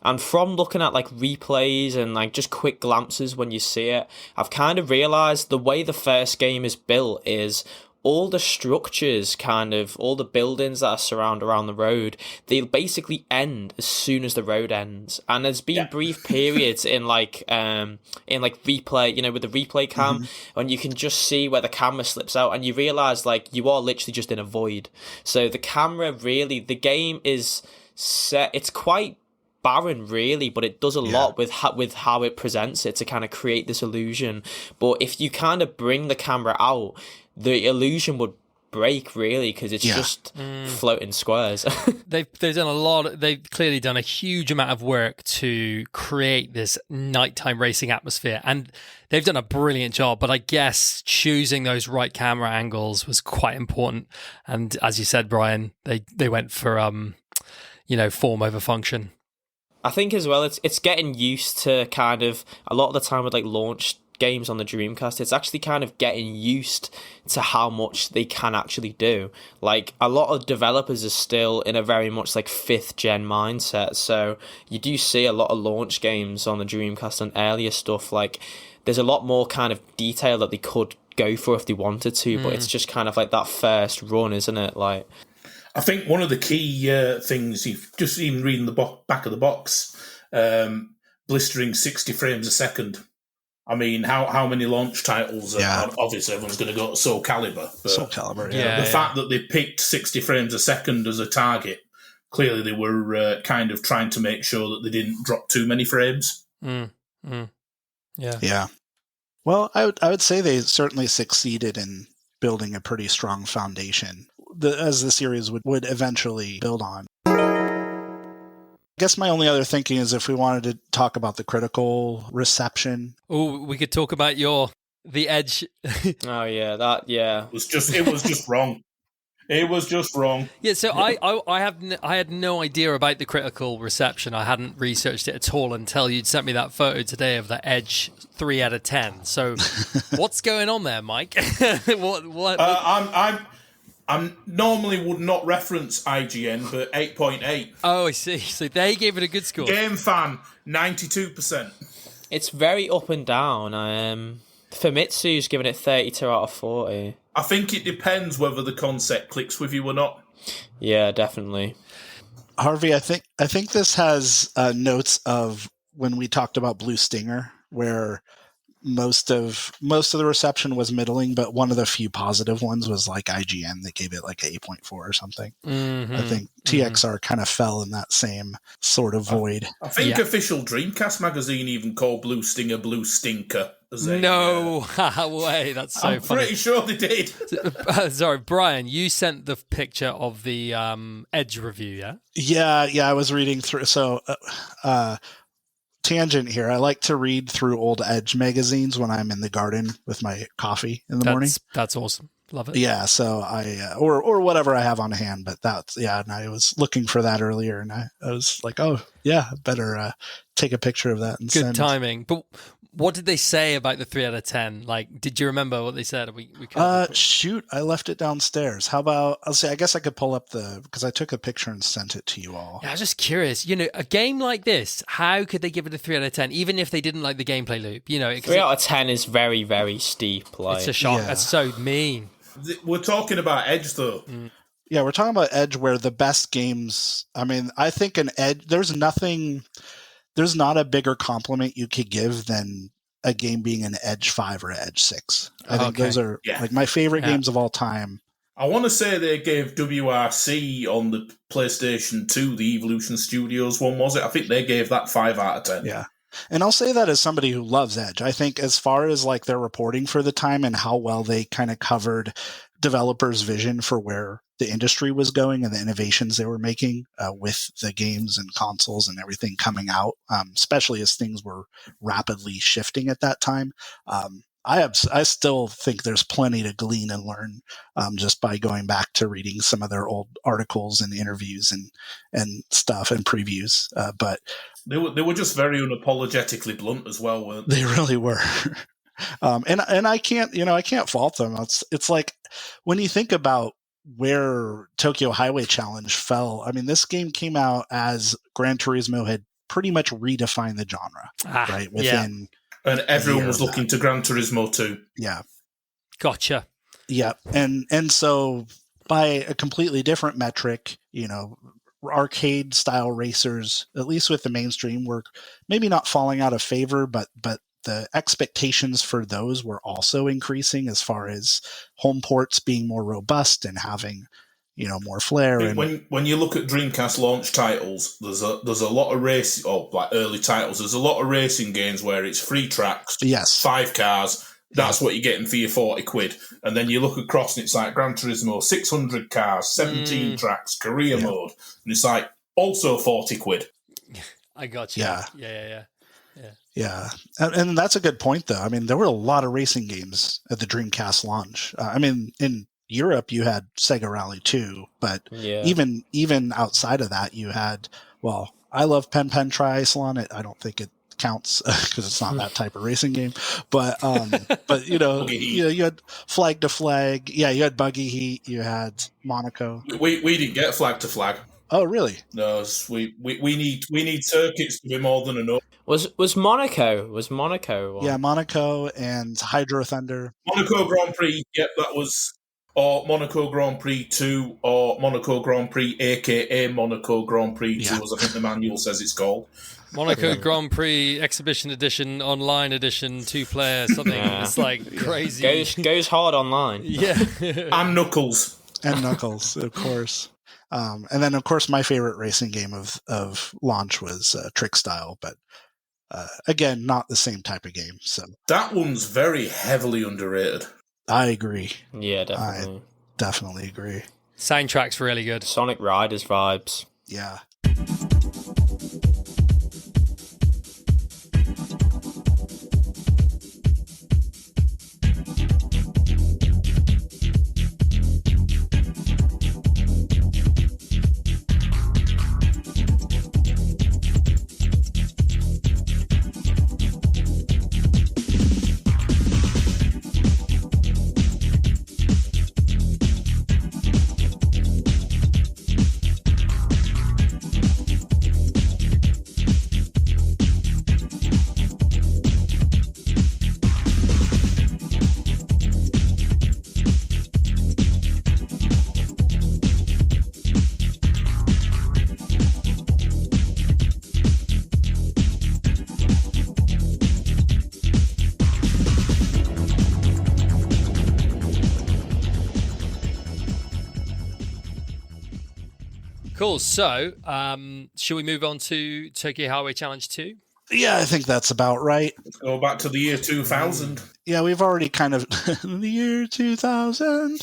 Speaker 6: And from looking at like replays and like just quick glances when you see it, I've kind of realized the way the first game is built is all the structures, kind of all the buildings that are surround around the road, they basically end as soon as the road ends. And there's been brief periods in like replay, you know, with the replay cam, when you can just see where the camera slips out, and you realize like you are literally just in a void. So the camera really, the game is set, it's quite barren really, but it does a lot with how it presents it to kind of create this illusion. But if you kind of bring the camera out, the illusion would break really, because it's just floating squares.
Speaker 7: They've done a lot. They've clearly done a huge amount of work to create this nighttime racing atmosphere, and they've done a brilliant job. But I guess choosing those right camera angles was quite important. And as you said, Brian, they went for form over function.
Speaker 6: I think as well, it's getting used to kind of a lot of the time with like launch games on the Dreamcast, it's actually kind of getting used to how much they can actually do. Like a lot of developers are still in a very much like 5th gen mindset, so you do see a lot of launch games on the Dreamcast and earlier stuff, like there's a lot more kind of detail that they could go for if they wanted to, but it's just kind of like that first run, isn't it? Like,
Speaker 8: I think one of the key things, you've just even reading the back of the box, blistering 60 frames a second. I mean, how many launch titles? Obviously, everyone's going to go to Soul Calibur.
Speaker 5: Soul Calibur,
Speaker 8: the fact that they picked 60 frames a second as a target, clearly they were kind of trying to make sure that they didn't drop too many frames.
Speaker 5: Yeah. Well, I would say they certainly succeeded in building a pretty strong foundation, as the series would eventually build on. I guess my only other thinking is if we wanted to talk about the critical reception.
Speaker 7: Oh, we could talk about the Edge.
Speaker 6: Oh yeah, it was just
Speaker 8: wrong. It was just wrong.
Speaker 7: Yeah, so I had no idea about the critical reception. I hadn't researched it at all until you'd sent me that photo today of the Edge 3 out of 10. So what's going on there, Mike? What?
Speaker 8: I normally would not reference IGN, but 8.8.
Speaker 7: Oh, I see. So they gave it a good score.
Speaker 8: Game Fan, 92%.
Speaker 6: It's very up and down. Famitsu's giving it 32 out of 40.
Speaker 8: I think it depends whether the concept clicks with you or not.
Speaker 6: Yeah, definitely.
Speaker 5: Harvey, I think this has notes of when we talked about Blue Stinger, where most of the reception was middling, but one of the few positive ones was like IGN. They gave it like an 8.4 or something. I think TXR kind of fell in that same sort of void.
Speaker 8: I think official Dreamcast magazine even called Blue Stinger Blue Stinker.
Speaker 7: No way, that's so
Speaker 8: I'm
Speaker 7: funny.
Speaker 8: Pretty sure they did.
Speaker 7: Sorry, Brian, you sent the picture of the Edge review, yeah?
Speaker 5: Yeah, I was reading through. So, tangent here. I like to read through old Edge magazines when I'm in the garden with my coffee in the morning.
Speaker 7: That's awesome. Love it.
Speaker 5: Yeah, so I or whatever I have on hand, but and I was looking for that earlier, and I was like, oh yeah, better take a picture of that and
Speaker 7: good timing. But What did they say about the 3 out of 10? Like, did you remember what they said?
Speaker 5: Shoot, I left it downstairs. How about, I guess I could pull up because I took a picture and sent it to you all.
Speaker 7: Yeah, I was just curious. A game like this, how could they give it a 3 out of 10, even if they didn't like the gameplay loop?
Speaker 6: 3 out of 10 is very, very steep. Like,
Speaker 7: it's a shock. Yeah. That's so mean.
Speaker 8: We're talking about Edge, though.
Speaker 5: Yeah, we're talking about Edge, where the best games, I think an Edge, there's not a bigger compliment you could give than a game being an Edge 5 or an Edge 6. I think those are like my favorite games of all time.
Speaker 8: I want to say they gave WRC on the PlayStation 2, the Evolution Studios one, was it? I think they gave that 5 out of 10.
Speaker 5: Yeah. And I'll say that as somebody who loves Edge. I think as far as like their reporting for the time and how well they kind of covered developers' vision for where the industry was going and the innovations they were making with the games and consoles and everything coming out, especially as things were rapidly shifting at that time. I still think there's plenty to glean and learn just by going back to reading some of their old articles and interviews and stuff and previews. But
Speaker 8: they were just very unapologetically blunt as well, weren't they?
Speaker 5: They really were. And I can't fault them. It's like when you think about where Tokyo Highway Challenge fell. This game came out as Gran Turismo had pretty much redefined the genre, right? Within,
Speaker 8: and everyone was looking to Gran Turismo 2.
Speaker 5: Yeah,
Speaker 7: gotcha.
Speaker 5: Yeah, and so by a completely different metric, arcade style racers, at least with the mainstream, were maybe not falling out of favor, but the expectations for those were also increasing as far as home ports being more robust and having, more flair.
Speaker 8: When you look at Dreamcast launch titles, there's a lot of early titles. There's a lot of racing games where it's 3 tracks, 5 cars. That's what you're getting for your 40 quid. And then you look across and it's like Gran Turismo, 600 cars, 17 tracks, career mode. And it's like also 40 quid.
Speaker 7: I got you.
Speaker 5: Yeah. Yeah, and that's a good point, though. There were a lot of racing games at the Dreamcast launch. In Europe, you had Sega Rally 2, but even outside of that, you had, I love Pen Triathlon. I don't think it counts because it's not that type of racing game. But you had Flag to Flag. Yeah, you had Buggy Heat. You had Monaco.
Speaker 8: We didn't get Flag to Flag.
Speaker 5: Oh, really?
Speaker 8: No, we need circuits to be more than enough.
Speaker 6: Was Monaco? One?
Speaker 5: Yeah, Monaco and Hydro Thunder.
Speaker 8: Monaco Grand Prix. Yep, that was. Or Monaco Grand Prix 2, or Monaco Grand Prix, aka Monaco Grand Prix 2, as I think the manual says it's called.
Speaker 7: Monaco Grand Prix Exhibition Edition, Online Edition, 2-player, something. It's like crazy.
Speaker 6: Goes hard online.
Speaker 7: Yeah.
Speaker 8: And Knuckles.
Speaker 5: And Knuckles, of course. And then, of course, my favorite racing game of launch was Trick Style, but again, not the same type of game. So
Speaker 8: that one's very heavily underrated.
Speaker 5: I agree.
Speaker 6: Yeah, definitely.
Speaker 5: I definitely agree.
Speaker 7: Soundtrack's really good.
Speaker 6: Sonic Riders vibes.
Speaker 5: Yeah.
Speaker 7: Cool. So, should we move on to Tokyo Highway Challenge 2?
Speaker 5: Yeah, I think that's about right.
Speaker 8: Let's go back to the year 2000.
Speaker 5: Yeah, we've already kind of... the year 2000.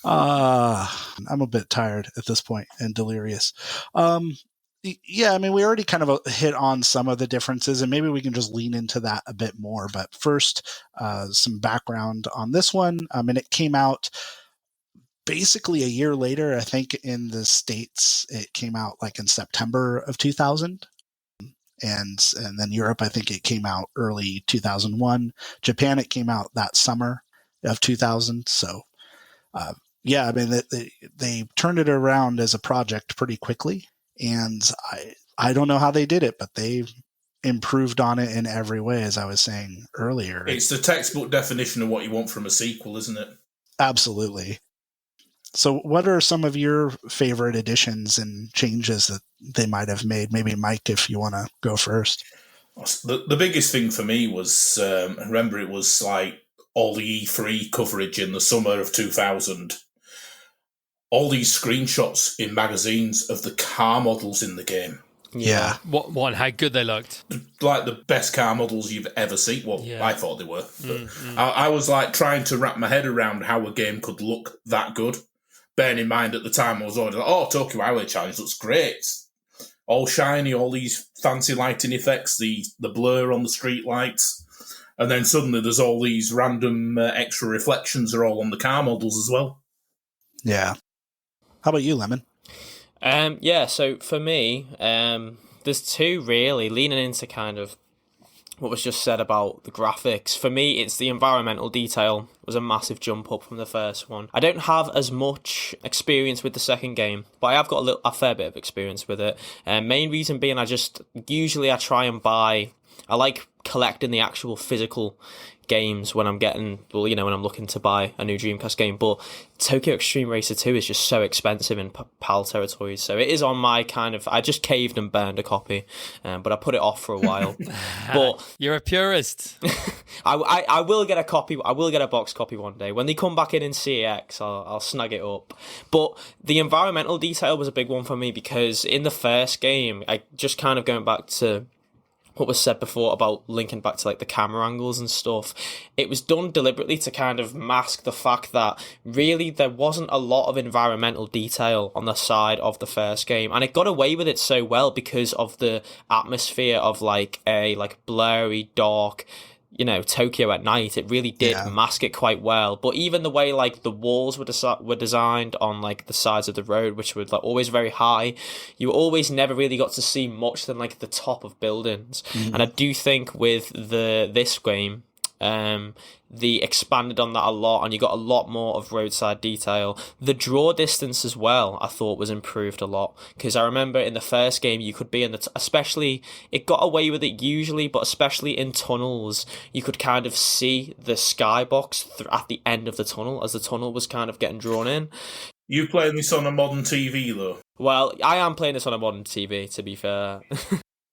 Speaker 5: I'm a bit tired at this point and delirious. Yeah, we already kind of hit on some of the differences, and maybe we can just lean into that a bit more. But first, some background on this one. And it came out basically a year later. I think in the States, it came out like in September of 2000. and then Europe, I think it came out early 2001. Japan, it came out that summer of 2000. So, yeah, I mean, they turned it around as a project pretty quickly, and I don't know how they did it, but they improved on it in every way, as I was saying earlier.
Speaker 8: It's the textbook definition of what you want from a sequel, isn't it?
Speaker 5: Absolutely. So what are some of your favorite additions and changes that they might have made? Maybe Mike, if you want to go first.
Speaker 8: The biggest thing for me was, remember it was like all the E3 coverage in the summer of 2000. All these screenshots in magazines of the car models in the game.
Speaker 5: Yeah.
Speaker 7: What and how good they looked.
Speaker 8: Like the best car models you've ever seen. Well, I thought they were. I was like trying to wrap my head around how a game could look that good. Bearing in mind at the time I was already like, oh, Tokyo Highway Challenge looks great. It's all shiny, all these fancy lighting effects, the blur on the street lights. And then suddenly there's all these random extra reflections are all on the car models as well.
Speaker 5: Yeah. How about you, Lemon?
Speaker 6: Yeah, so for me, there's two really, leaning into kind of what was just said about the graphics. For me, it's the environmental detail was a massive jump up from the first one. I don't have as much experience with the second game, but I have got a fair bit of experience with it. Main reason being, I try and buy. I like collecting the actual physical games when I'm when I'm looking to buy a new Dreamcast game. But Tokyo Xtreme Racer 2 is just so expensive in PAL territories, so it is on my kind of. I just caved and burned a copy, but I put it off for a while. But
Speaker 7: you're a purist.
Speaker 6: I will get a copy. I will get a box copy one day when they come back in CEX. I'll snag it up. But the environmental detail was a big one for me because in the first game, I just kind of going back to what was said before about linking back to like the camera angles and stuff, it was done deliberately to kind of mask the fact that really there wasn't a lot of environmental detail on the side of the first game, and it got away with it so well because of the atmosphere of like a blurry, dark, Tokyo at night. It really did mask it quite well. But even the way like the walls were designed on like the sides of the road, which were like always very high, you always never really got to see much than like the top of buildings. And I do think with this game, they expanded on that a lot, and you got a lot more of roadside detail. The draw distance as well, I thought was improved a lot, because I remember in the first game you could be in especially, it got away with it usually, but especially in tunnels, you could kind of see the skybox at the end of the tunnel as the tunnel was kind of getting drawn in.
Speaker 8: You playing this on a modern TV though?
Speaker 6: Well, I am playing this on a modern TV, to be fair.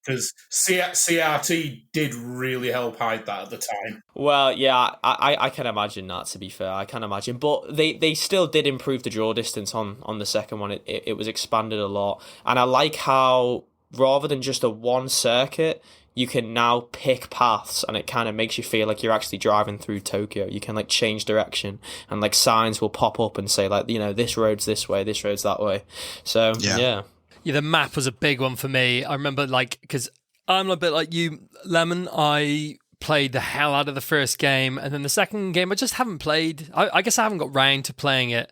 Speaker 8: Because CRT did really help hide that at the time.
Speaker 6: Well, yeah, I can imagine that, to be fair. I can imagine. But they still did improve the draw distance on the second one. It was expanded a lot. And I like how, rather than just a one circuit, you can now pick paths, and it kind of makes you feel like you're actually driving through Tokyo. You can like change direction, and like signs will pop up and say like, this road's this way, this road's that way. So, yeah.
Speaker 7: Yeah, the map was a big one for me. I remember, because I'm a bit like you, Lemon. I played the hell out of the first game, and then the second game I just haven't played. I guess I haven't got round to playing it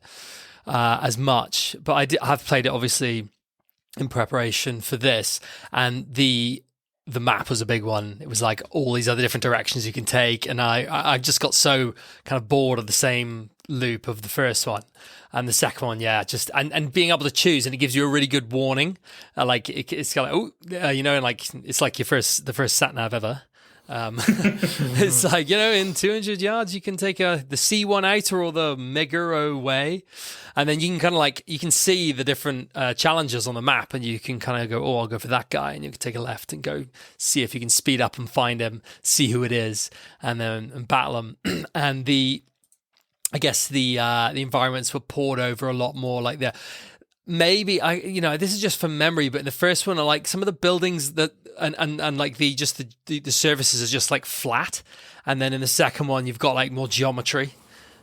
Speaker 7: as much, but I've played it obviously in preparation for this, and the map was a big one. It was like all these other different directions you can take, and I just got so kind of bored of the same loop of the first one. And the second one, just and being able to choose, and it gives you a really good warning. It's kind of and like it's like the first sat nav ever. It's like, in 200 yards you can take the C1 out or the Meguro way, and then you can kind of you can see the different challenges on the map, and you can kind of go, I'll go for that guy, and you can take a left and go see if you can speed up and find him, see who it is, and then battle him. And I guess the environments were poured over a lot more. Like maybe this is just from memory, but in the first one, like some of the buildings that and like the surfaces are just like flat, and then in the second one you've got like more geometry.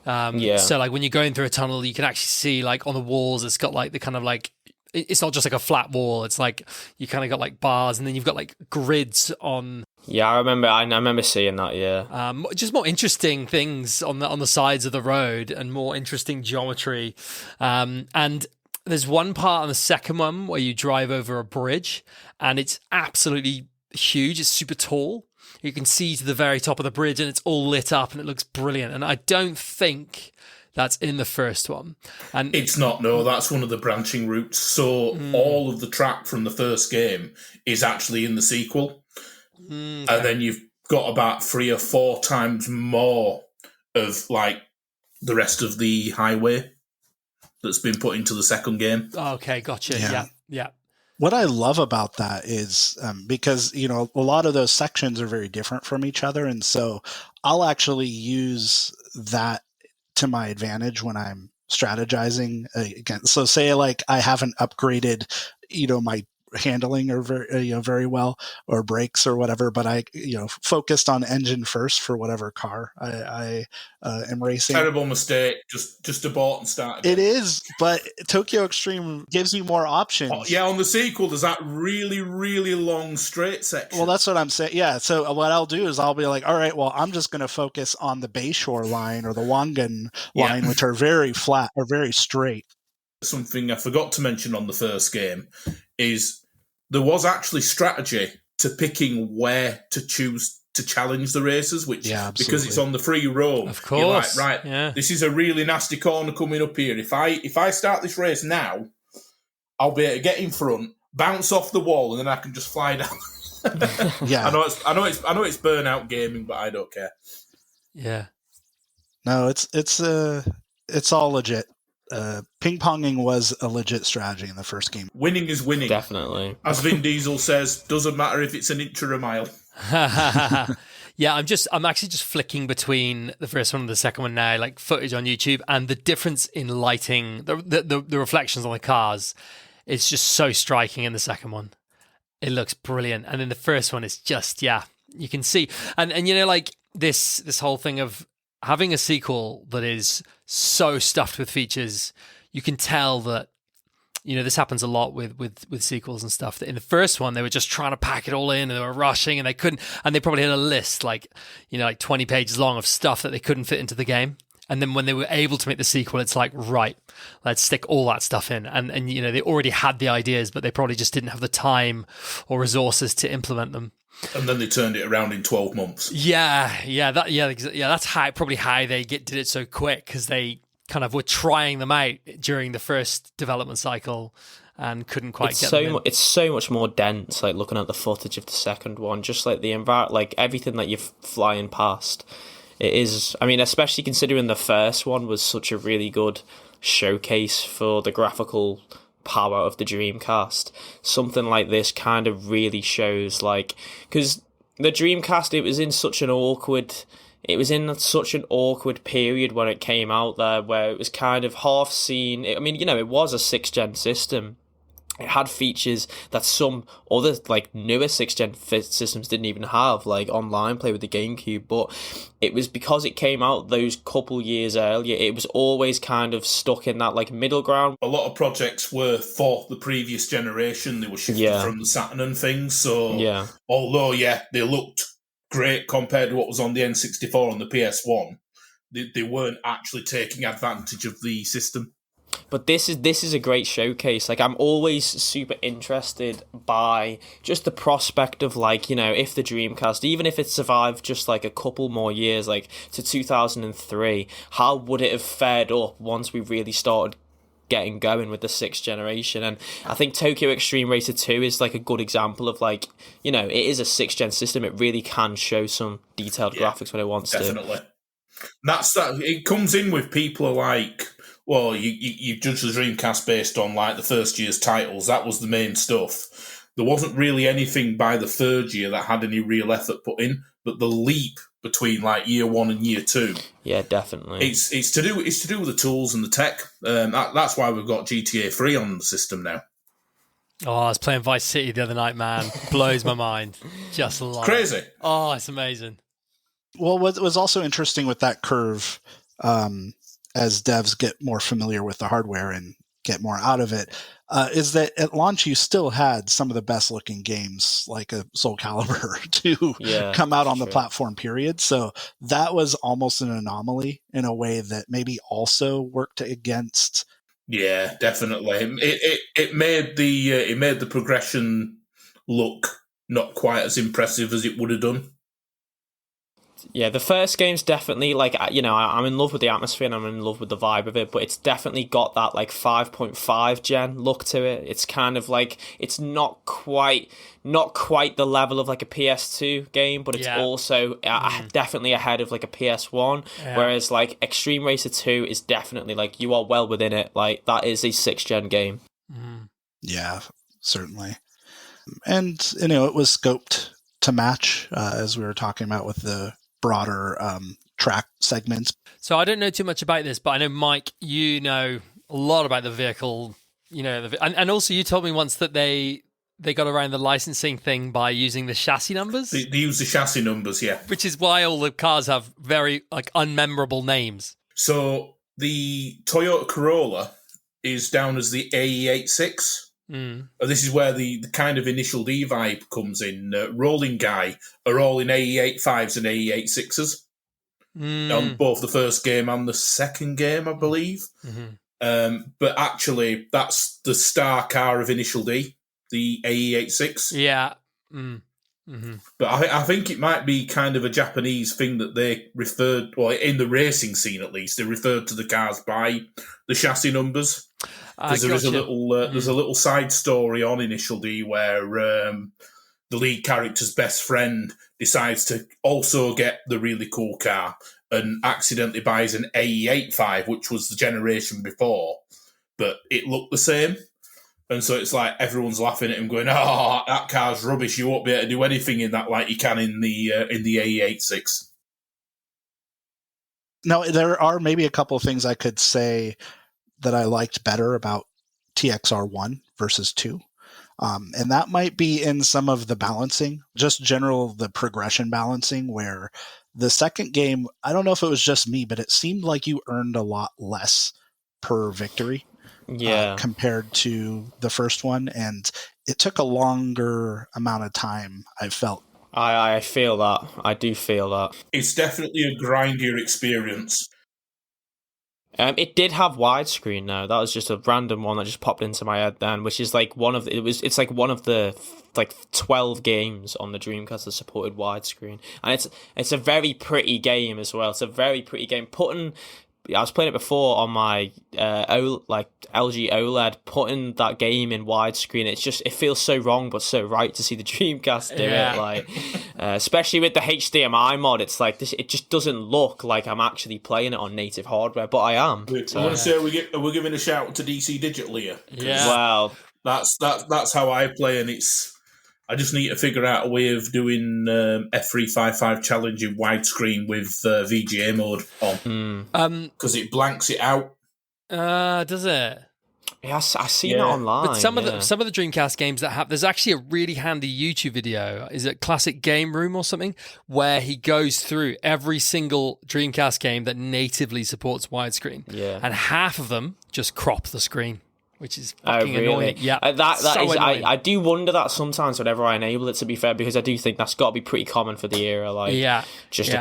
Speaker 7: So like when you're going through a tunnel, you can actually see like on the walls, it's got like the kind of like, it's not just like a flat wall. It's like you kind of got like bars, and then you've got like grids on.
Speaker 6: Yeah, I remember seeing that. Yeah,
Speaker 7: just more interesting things on the sides of the road, and more interesting geometry. And there's one part on the second one where you drive over a bridge, and it's absolutely huge. It's super tall. You can see to the very top of the bridge, and it's all lit up, and it looks brilliant. And I don't think that's in the first one. And
Speaker 8: it's not, no, that's one of the branching routes. So all of the track from the first game is actually in the sequel.
Speaker 7: Okay.
Speaker 8: And then you've got about 3 or 4 times more of like the rest of the highway that's been put into the second game.
Speaker 7: Okay, gotcha. Yeah.
Speaker 5: What I love about that is because, you know, a lot of those sections are very different from each other. And so I'll actually use that to my advantage when I'm strategizing again. So say like I haven't upgraded, you know, my handling or very well, or brakes or whatever, but I focused on engine first for whatever car I am racing.
Speaker 8: Terrible mistake. Just abort and start again.
Speaker 5: It is, but Tokyo Xtreme gives you more options.
Speaker 8: On the sequel, there's that really, really long straight section.
Speaker 5: Well, that's what I'm saying. Yeah, so what I'll do is I'll be like, all right, well, I'm just going to focus on the Bayshore line or the Wangan line, which are very flat or very straight.
Speaker 8: Something I forgot to mention on the first game is there was actually strategy to picking where to choose to challenge the racers, which because it's on the free roam,
Speaker 7: of course,
Speaker 8: you're like, right, this is a really nasty corner coming up here. If I start this race now, I'll be able to get in front, bounce off the wall, and then I can just fly down. I know it's burnout gaming, but I don't care.
Speaker 7: Yeah.
Speaker 5: No, it's all legit. Ping-ponging was a legit strategy in the first game.
Speaker 8: Winning is winning.
Speaker 6: Definitely.
Speaker 8: As Vin Diesel says, doesn't matter if it's an inch or a mile.
Speaker 7: Yeah, I'm actually just flicking between the first one and the second one now, like footage on YouTube, and the difference in lighting, the reflections on the cars, is just so striking in the second one. It looks brilliant. And in the first one, it's just, you can see. And you know, like this whole thing of having a sequel that is so stuffed with features, you can tell that, you know, this happens a lot with sequels and stuff, that in the first one, they were just trying to pack it all in and they were rushing and they couldn't, and they probably had a list like 20 pages long of stuff that they couldn't fit into the game. And then when they were able to make the sequel, it's like, right, let's stick all that stuff in. And you know, they already had the ideas, but they probably just didn't have the time or resources to implement them.
Speaker 8: And then they turned it around in 12 months.
Speaker 7: That's probably how they did it so quick, because they kind of were trying them out during the first development cycle and couldn't quite get them in.
Speaker 6: It's so much more dense, like looking at the footage of the second one, just like the like everything that you're flying past. It is, I mean, especially considering the first one was such a really good showcase for the graphical power of the Dreamcast. Something like this kind of really shows, like, because the Dreamcast, it was in such an awkward period when it came out there, where it was kind of half seen. I mean, you know, it was a 6th-gen system. It had features that some other, like, newer 6th-gen systems didn't even have, like online play with the GameCube. But it was because it came out those couple years earlier, it was always kind of stuck in that, like, middle ground.
Speaker 8: A lot of projects were for the previous generation. They were shifted from the Saturn and things. So, although, they looked great compared to what was on the N64 and the PS1, they weren't actually taking advantage of the system.
Speaker 6: But this is a great showcase. Like, I'm always super interested by just the prospect of, like, you know, if the Dreamcast, even if it survived just like a couple more years, like to 2003, how would it have fared up once we really started getting going with the 6th generation? And I think Tokyo Xtreme Racer 2 is like a good example of, like, you know, it is a 6th-gen system. It really can show some detailed graphics when it wants to.
Speaker 8: Definitely. That's that. It comes in with people like, well, you judge the Dreamcast based on, like, the first year's titles. That was the main stuff. There wasn't really anything by the third year that had any real effort put in, but the leap between, like, year 1 and year 2,
Speaker 6: definitely,
Speaker 8: it's to do with the tools and the tech. That's why we've got GTA 3 on the system now.
Speaker 7: Oh, I was playing Vice City the other night, man. Blows my mind. Just love
Speaker 8: crazy.
Speaker 7: It. Oh, it's amazing.
Speaker 5: Well, what was also interesting with that curve, as devs get more familiar with the hardware and get more out of it, is that at launch you still had some of the best looking games, like a Soul Calibur, to come out on the platform, period. So that was almost an anomaly in a way that maybe also worked against.
Speaker 8: Yeah, definitely. It made the progression look not quite as impressive as it would have done.
Speaker 6: Yeah, the first game's definitely like, you know, I'm in love with the atmosphere and I'm in love with the vibe of it, but it's definitely got that like 5.5 gen look to it. It's kind of like, it's not quite the level of like a PS2 game, but it's also definitely ahead of like a PS1. Whereas like Xtreme Racer 2 is definitely like, you are well within it. Like that is a 6th gen game.
Speaker 5: Yeah, certainly. And, you know, it was scoped to match, as we were talking about with the broader track segments.
Speaker 7: So I don't know too much about this, but I know, Mike, you know a lot about the vehicle, you know, and also you told me once that they got around the licensing thing by using the chassis numbers.
Speaker 8: They use the chassis numbers, yeah.
Speaker 7: Which is why all the cars have very like unmemorable names.
Speaker 8: So the Toyota Corolla is down as the AE86. This is where the kind of initial D vibe comes in. Rolling Guy are all in AE85s and AE86s on both the first game and the second game, I believe. But actually, that's the star car of Initial D, the AE86.
Speaker 7: Yeah.
Speaker 8: But I think it might be kind of a Japanese thing that they referred, or in the racing scene at least, they referred to the cars by the chassis numbers. Because there is a little, there's a little side story on Initial D where the lead character's best friend decides to also get the really cool car and accidentally buys an AE85, which was the generation before, but it looked the same. And so it's like everyone's laughing at him, going, "Oh, that car's rubbish! You won't be able to do anything in that like you can in the AE86."
Speaker 5: Now, there are maybe a couple of things I could say that I liked better about TXR1 versus 2. And that might be in some of the balancing, just the progression balancing, where the second game, I don't know if it was just me, but it seemed like you earned a lot less per victory compared to the first one. And it took a longer amount of time, I felt.
Speaker 6: I feel that. I do feel that.
Speaker 8: It's definitely a grindier experience.
Speaker 6: It did have widescreen now. That was just a random one that just popped into my head then, which is like it's like one of the like 12 games on the Dreamcast that supported widescreen. And it's a very pretty game as well. It's a very pretty game. I was playing it before on my LG OLED, putting that game in widescreen. It feels so wrong but so right to see the Dreamcast do it. Like, especially with the HDMI mod, it's like this. It just doesn't look like I'm actually playing it on native hardware, but I am.
Speaker 8: I want to say we're giving a shout out to DC Digital here.
Speaker 6: Yeah. Well,
Speaker 8: that's how I play, and I just need to figure out a way of doing F355 challenge in widescreen with VGA mode on. Because it blanks it out.
Speaker 7: Does it?
Speaker 6: Yeah, I've seen that online.
Speaker 7: But some of the Dreamcast games that have, there's actually a really handy YouTube video. Is it Classic Game Room or something, where he goes through every single Dreamcast game that natively supports widescreen.
Speaker 6: Yeah,
Speaker 7: and half of them just crop the screen, which is fucking annoying. Yeah,
Speaker 6: that
Speaker 7: so
Speaker 6: is.
Speaker 7: Annoying.
Speaker 6: I do wonder that sometimes whenever I enable it. To be fair, because I do think that's got to be pretty common for the era. Like, a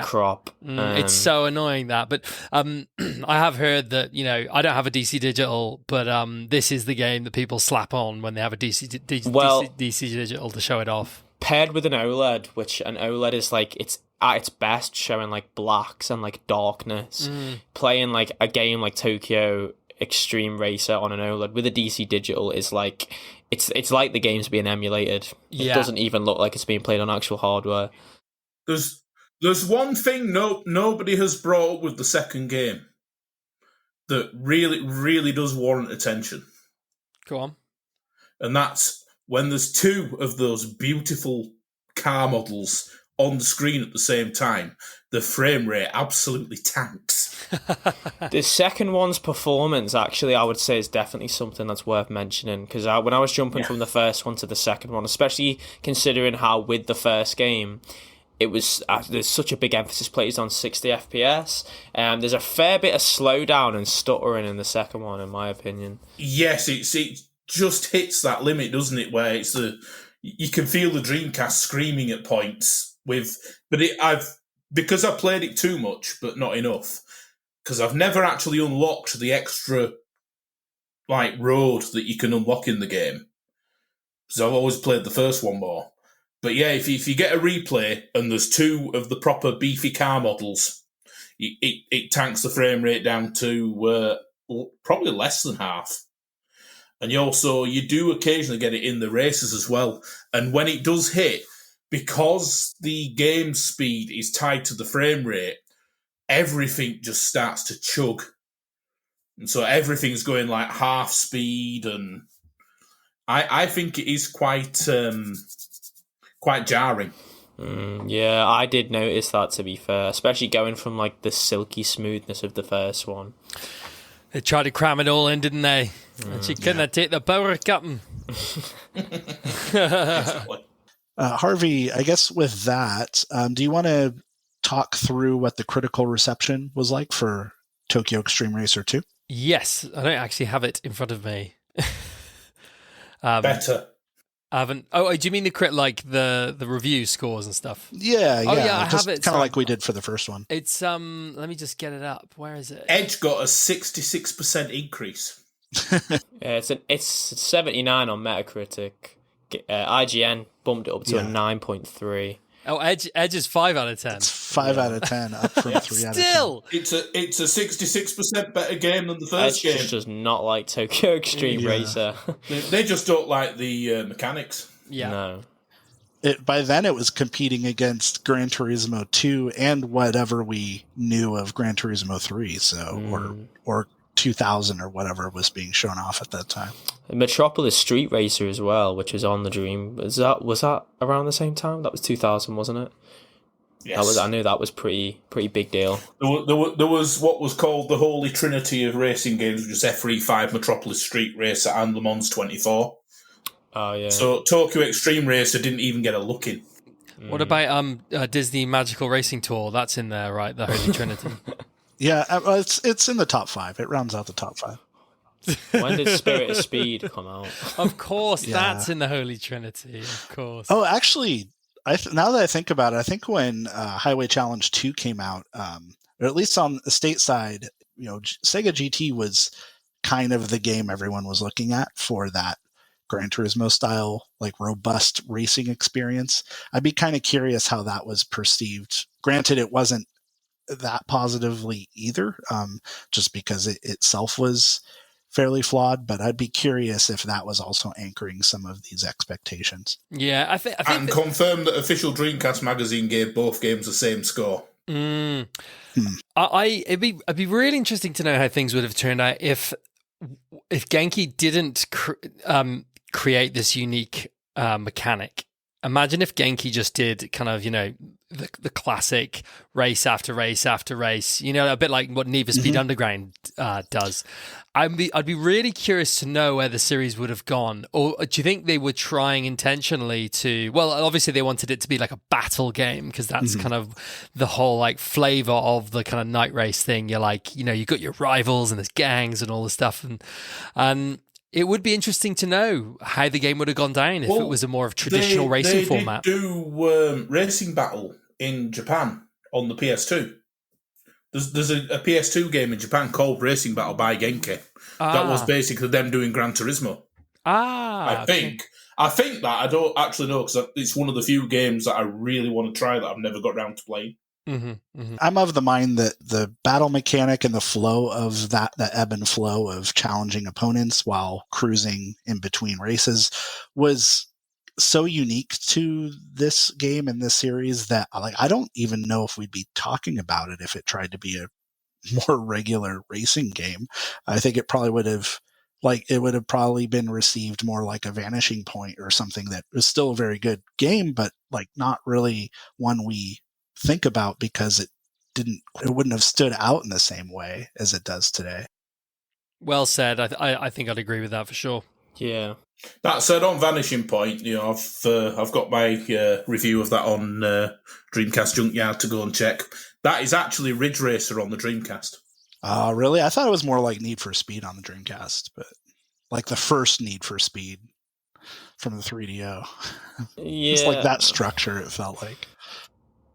Speaker 6: crop.
Speaker 7: It's so annoying that. But I have heard that I don't have a DC Digital, but this is the game that people slap on when they have a DC Digital to show it off.
Speaker 6: Paired with an OLED, which an OLED is like it's at its best showing like blacks and like darkness. Playing like a game like Tokyo Xtreme Racer on an OLED with a DC Digital is like it's like the game's being emulated. It doesn't even look like it's being played on actual hardware.
Speaker 8: There's one thing nobody has brought up with the second game that really does warrant attention.
Speaker 7: Go on.
Speaker 8: And that's when there's two of those beautiful car models on the screen at the same time, the frame rate absolutely tanks.
Speaker 6: The second one's performance, actually, I would say is definitely something that's worth mentioning, because when I was jumping from the first one to the second one, especially considering how with the first game, it was there's such a big emphasis placed on 60 FPS, and there's a fair bit of slowdown and stuttering in the second one, in my opinion.
Speaker 8: Yes, it just hits that limit, doesn't it, where you can feel the Dreamcast screaming at points. Because I played it too much, but not enough. Because I've never actually unlocked the extra road that you can unlock in the game. Because I've always played the first one more. But yeah, if you get a replay and there's two of the proper beefy car models, it tanks the frame rate down to probably less than half. And you do occasionally get it in the races as well. And when it does hit, because the game speed is tied to the frame rate, everything just starts to chug. And so everything's going like half speed, and I think it is quite jarring.
Speaker 6: Yeah, I did notice that, to be fair, especially going from like the silky smoothness of the first one.
Speaker 7: They tried to cram it all in, didn't they? And she couldn't take the power, Captain.
Speaker 5: Harvey, I guess with that, do you want to talk through what the critical reception was like for Tokyo Xtreme Racer 2?
Speaker 7: Yes, I don't actually have it in front of me.
Speaker 8: Better.
Speaker 7: I haven't. Oh, do you mean the review scores and stuff?
Speaker 5: Yeah.
Speaker 7: Oh, yeah, I have it.
Speaker 5: Kind of like we did for the first one.
Speaker 7: It's let me just get it up. Where is it?
Speaker 8: Edge got a 66% increase.
Speaker 6: Yeah, it's 79 on Metacritic. IGN bumped it up to a 9.3.
Speaker 7: Oh, Edge is 5 out of 10.
Speaker 5: It's 5 out of 10, up from 3 out of 10.
Speaker 7: Still,
Speaker 8: it's a 66% better game than the first game.
Speaker 6: Edge does not like Tokyo Xtreme Racer.
Speaker 8: They just don't like the mechanics.
Speaker 7: Yeah.
Speaker 6: No.
Speaker 5: By then, it was competing against Gran Turismo 2 and whatever we knew of Gran Turismo 3, so or 2000 or whatever was being shown off at that time.
Speaker 6: Metropolis Street Racer as well, which was on the Dream. Was that around the same time? That was 2000, wasn't it?
Speaker 8: Yes.
Speaker 6: I knew that was pretty big deal.
Speaker 8: There was what was called the Holy Trinity of racing games, which was F35, Metropolis Street Racer, and Le Mans 24.
Speaker 6: Oh yeah.
Speaker 8: So Tokyo Xtreme Racer didn't even get a look in.
Speaker 7: What about Disney Magical Racing Tour? That's in there, right? The Holy Trinity.
Speaker 5: Yeah, it's in the top 5. It rounds out the top 5.
Speaker 6: When did Spirit of Speed come out?
Speaker 7: Of course, that's in the Holy Trinity. Of course.
Speaker 5: Oh, actually, now that I think about it, I think when Highway Challenge 2 came out, or at least on the stateside, Sega GT was kind of the game everyone was looking at for that Gran Turismo style, like robust racing experience. I'd be kind of curious how that was perceived. Granted, it wasn't that positively either, just because it itself was fairly flawed, but I'd be curious if that was also anchoring some of these expectations.
Speaker 7: Yeah, I think
Speaker 8: and confirm that official Dreamcast magazine gave both games the same score.
Speaker 7: It'd be really interesting to know how things would have turned out if Genki didn't create this unique mechanic. Imagine if Genki just did kind of, the classic race after race after race, a bit like what Need for Speed Underground does. I'd be really curious to know where the series would have gone. Or do you think they were trying intentionally to, well, obviously they wanted it to be like a battle game because that's kind of the whole like flavor of the kind of night race thing. You're like, you got your rivals and there's gangs and all this stuff. And it would be interesting to know how the game would have gone down if it was a more of traditional racing format.
Speaker 8: They do Racing Battle in Japan on the PS2. There's a PS2 game in Japan called Racing Battle by Genki. That was basically them doing Gran Turismo. I think that. I don't actually know because it's one of the few games that I really want to try that I've never got around to playing.
Speaker 5: I'm of the mind that the battle mechanic and the flow of the ebb and flow of challenging opponents while cruising in between races was so unique to this game and this series that I don't even know if we'd be talking about it if it tried to be a more regular racing game. I think it probably would have probably been received more like a Vanishing Point or something that was still a very good game, but like not really one we think about because it wouldn't have stood out in the same way as it does today.
Speaker 7: Well said. I think I'd agree with that for sure.
Speaker 6: Yeah.
Speaker 8: That said, on Vanishing Point, I've got my review of that on Dreamcast Junkyard to go and check. That is actually Ridge Racer on the Dreamcast.
Speaker 5: Really? I thought it was more like Need for Speed on the Dreamcast, but like the first Need for Speed from the 3DO.
Speaker 6: Yeah.
Speaker 5: It's like that structure, it felt like.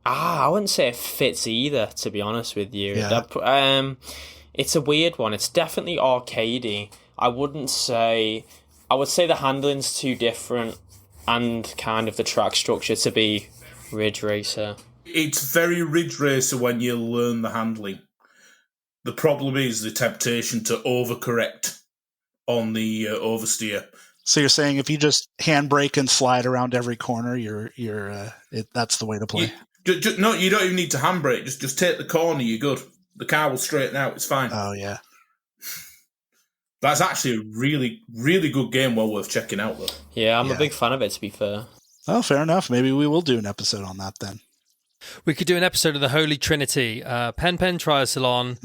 Speaker 6: I wouldn't say it fits either, to be honest with you.
Speaker 5: Yeah.
Speaker 6: It's a weird one. It's definitely arcadey. I would say the handling's too different. and kind of the track structure to be Ridge Racer.
Speaker 8: It's very Ridge Racer when you learn the handling. The problem is the temptation to overcorrect on the oversteer.
Speaker 5: So you're saying if you just handbrake and slide around every corner, that's the way to play?
Speaker 8: No, you don't even need to handbrake. Just take the corner, you're good. The car will straighten out, it's fine.
Speaker 5: Oh, yeah.
Speaker 8: That's actually a really, really good game, well worth checking out, though.
Speaker 6: Yeah, I'm a big fan of it, to be fair.
Speaker 5: Oh, fair enough. Maybe we will do an episode on that then.
Speaker 7: We could do an episode of the Holy Trinity: Pen Triathlon,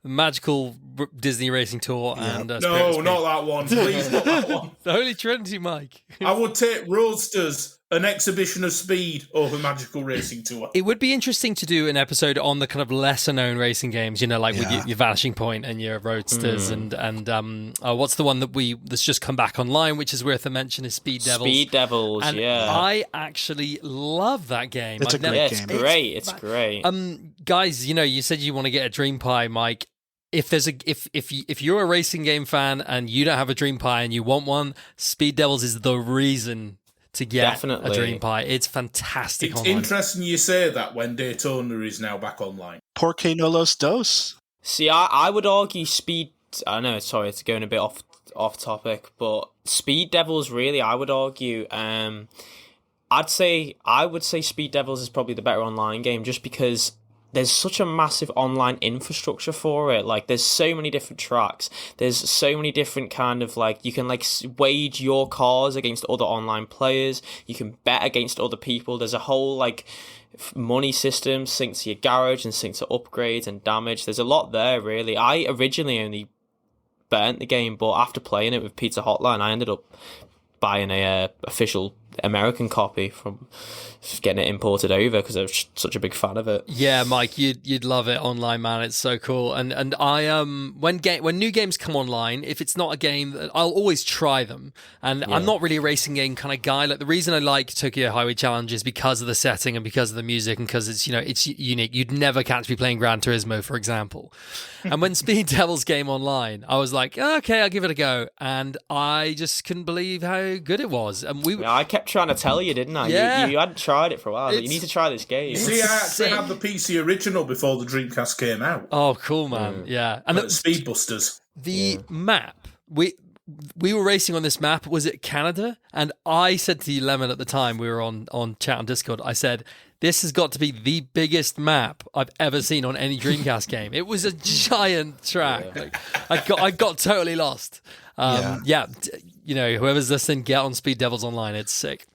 Speaker 7: Magical Disney Racing Tour, and
Speaker 8: no, not that one. Please, not that one.
Speaker 7: The Holy Trinity, Mike.
Speaker 8: I would take Roadsters, an exhibition of speed, over Magical Racing Tour.
Speaker 7: It would be interesting to do an episode on the kind of lesser-known racing games, like with your Vanishing Point and your Roadsters, and what's the one that's just come back online, which is worth a mention, is Speed Devils.
Speaker 6: Speed Devils,
Speaker 7: and I actually love that game.
Speaker 5: It's a great game.
Speaker 6: It's great.
Speaker 7: Guys, you said you want to get a Dream Pie, Mike. If you're a racing game fan and you don't have a Dream Pie and you want one, Speed Devils is the reason to get a Dream Pie. It's fantastic.
Speaker 8: It's
Speaker 7: online.
Speaker 8: interesting you say that when Daytona is now back online.
Speaker 5: Porque no los dos.
Speaker 6: See, I would argue Speed... I know, sorry, it's going a bit off topic, but Speed Devils, really, I would argue... I would say Speed Devils is probably the better online game, just because there's such a massive online infrastructure for it. Like, there's so many different tracks. There's so many different kind of, you can, wage your cars against other online players. You can bet against other people. There's a whole, money system synced to your garage and synced to upgrades and damage. There's a lot there, really. I originally only burnt the game, but after playing it with Pizza Hotline, I ended up buying a official American copy from getting it imported over because I was such a big fan of it.
Speaker 7: Yeah, Mike, you'd love it online, man. It's so cool. And I when new games come online, if it's not a game that I'll always try them. And I'm not really a racing game kind of guy. Like, the reason I like Tokyo Highway Challenge is because of the setting and because of the music and because it's it's unique. You'd never catch me playing Gran Turismo, for example. And when Speed Devils came online, I was like, okay, I'll give it a go. And I just couldn't believe how good it was. And
Speaker 6: I kept trying to tell you, didn't I?
Speaker 7: Yeah.
Speaker 6: You hadn't tried it for a while. You need to try this game.
Speaker 8: See, I actually had the PC original before the Dreamcast came out.
Speaker 7: Oh, cool, man. Yeah. And
Speaker 8: Speedbusters.
Speaker 7: The map, we were racing on this map. Was it Canada? And I said to you, Lemon, at the time we were on chat on Discord, I said, this has got to be the biggest map I've ever seen on any Dreamcast game. It was a giant track. I got totally lost. Whoever's listening, get on Speed Devils Online. It's sick.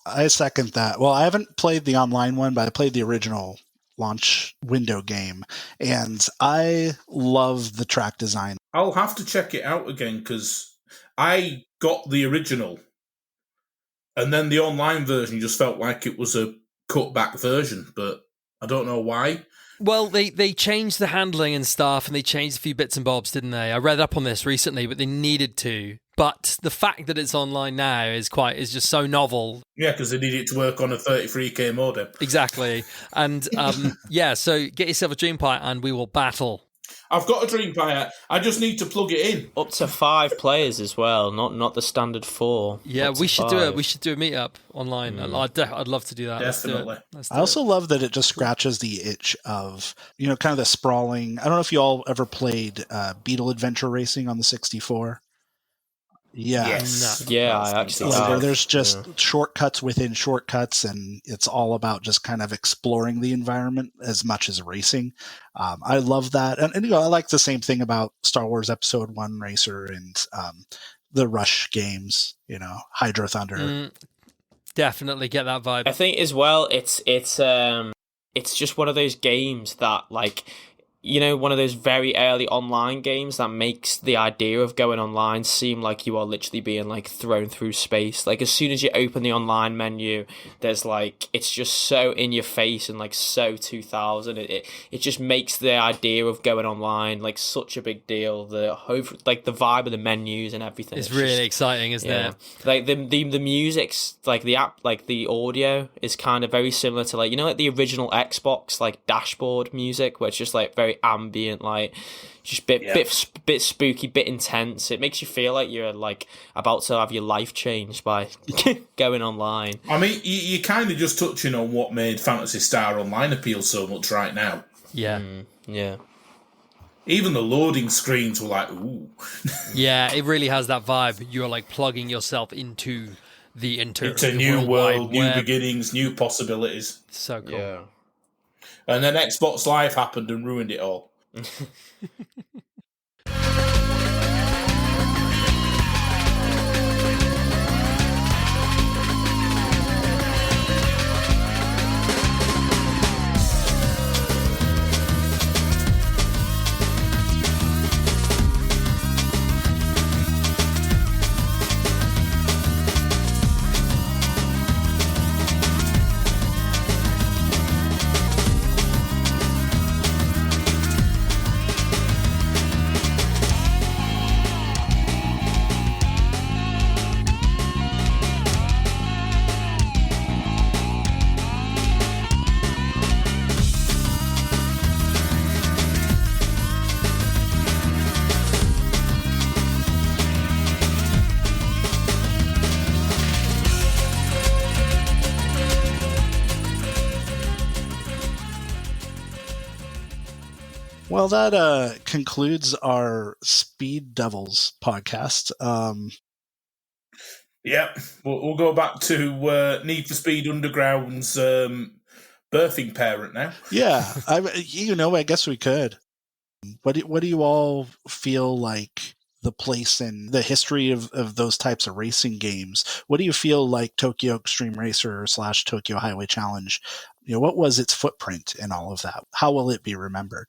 Speaker 5: I second that. Well, I haven't played the online one, but I played the original launch window game, and I love the track design.
Speaker 8: I'll have to check it out again because I got the original, and then the online version just felt like it was a cut back version, but I don't know why.
Speaker 7: Well, they changed the handling and stuff, and they changed a few bits and bobs, didn't they? I read up on this recently, but they needed to. But the fact that it's online now is just so novel.
Speaker 8: Yeah, because they need it to work on a 33k modem.
Speaker 7: Exactly. And so get yourself a Dream Pie and we will battle.
Speaker 8: I've got a Dream Pie. I just need to plug it in.
Speaker 6: Up to 5 players as well, not the standard 4.
Speaker 7: Yeah, we should do it. We should do a meetup online. I'd love to do that.
Speaker 8: Definitely.
Speaker 7: Let's do
Speaker 5: I also love that it just scratches the itch of, kind of the sprawling. I don't know if you all ever played Beetle Adventure Racing on the 64. Yeah.
Speaker 8: Yes.
Speaker 6: Yeah, I actually
Speaker 5: where there's just shortcuts within shortcuts, and it's all about just kind of exploring the environment as much as racing. I love that. And I like the same thing about Star Wars Episode 1 Racer and the Rush games, Hydro Thunder.
Speaker 7: Definitely get that vibe.
Speaker 6: I think as well, it's just one of those games that, one of those very early online games that makes the idea of going online seem like you are literally being thrown through space. As soon as you open the online menu, there's it's just so in your face and so 2000. It just makes the idea of going online such a big deal. The vibe of the menus and everything.
Speaker 7: It's really just exciting, isn't it?
Speaker 6: The music's the app, the audio is kind of very similar to the original Xbox dashboard music, where it's just very very ambient, like just bit spooky, bit intense. It makes you feel like you're like about to have your life changed by going online.
Speaker 8: I mean, you're kind of just touching on what made Phantasy Star Online appeal so much right now.
Speaker 7: Yeah.
Speaker 6: Yeah.
Speaker 8: Even the loading screens were like, ooh.
Speaker 7: Yeah, it really has that vibe. You're like plugging yourself into the
Speaker 8: It's a new world, new beginnings, new possibilities.
Speaker 7: So cool.
Speaker 6: Yeah.
Speaker 8: And then Xbox Live happened and ruined it all.
Speaker 5: Well, that concludes our Speed Devils podcast.
Speaker 8: Yep, we'll go back to Need for Speed Underground's birthing parent now.
Speaker 5: Yeah, I guess we could. What do you all feel like the place in the history of those types of racing games? What do you feel like Tokyo Xtreme Racer / Tokyo Highway Challenge? What was its footprint in all of that? How will it be remembered?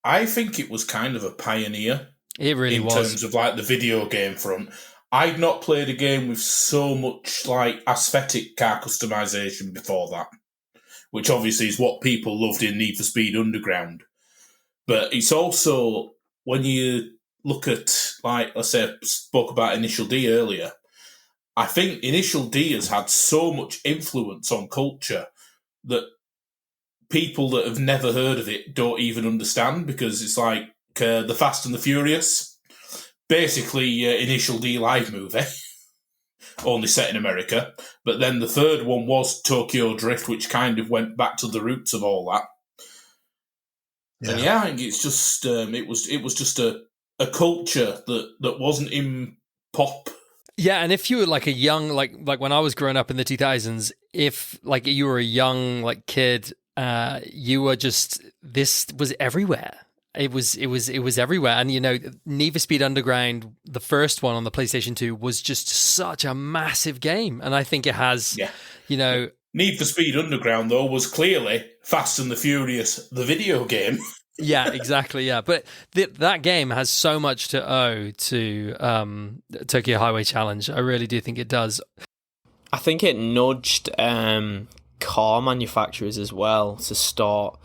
Speaker 8: I think it was kind of a pioneer.
Speaker 7: It really was.
Speaker 8: In terms of like the video game front. I'd not played a game with so much like aesthetic car customization before that, which obviously is what people loved in Need for Speed Underground. But it's also, when you look at, like, let's say I spoke about Initial D earlier, I think Initial D has had so much influence on culture that people that have never heard of it don't even understand, because it's like The Fast and the Furious, basically Initial D live movie, only set in America. But then the third one was Tokyo Drift, which kind of went back to the roots of all that. Yeah. And I think it's just it was just a culture that wasn't in pop.
Speaker 7: Yeah, and if you were like a young like when I was growing up in the 2000s, if like you were a young like kid, you were just, this was everywhere. It was everywhere. And Need for Speed Underground, the first one on the PlayStation 2, was just such a massive game, and I think it has
Speaker 8: Need for Speed Underground, though, was clearly Fast and the Furious, the video game.
Speaker 7: Yeah, exactly, yeah. But that game has so much to owe to Tokyo Highway Challenge. I really do think it does.
Speaker 6: I think it nudged car manufacturers as well to start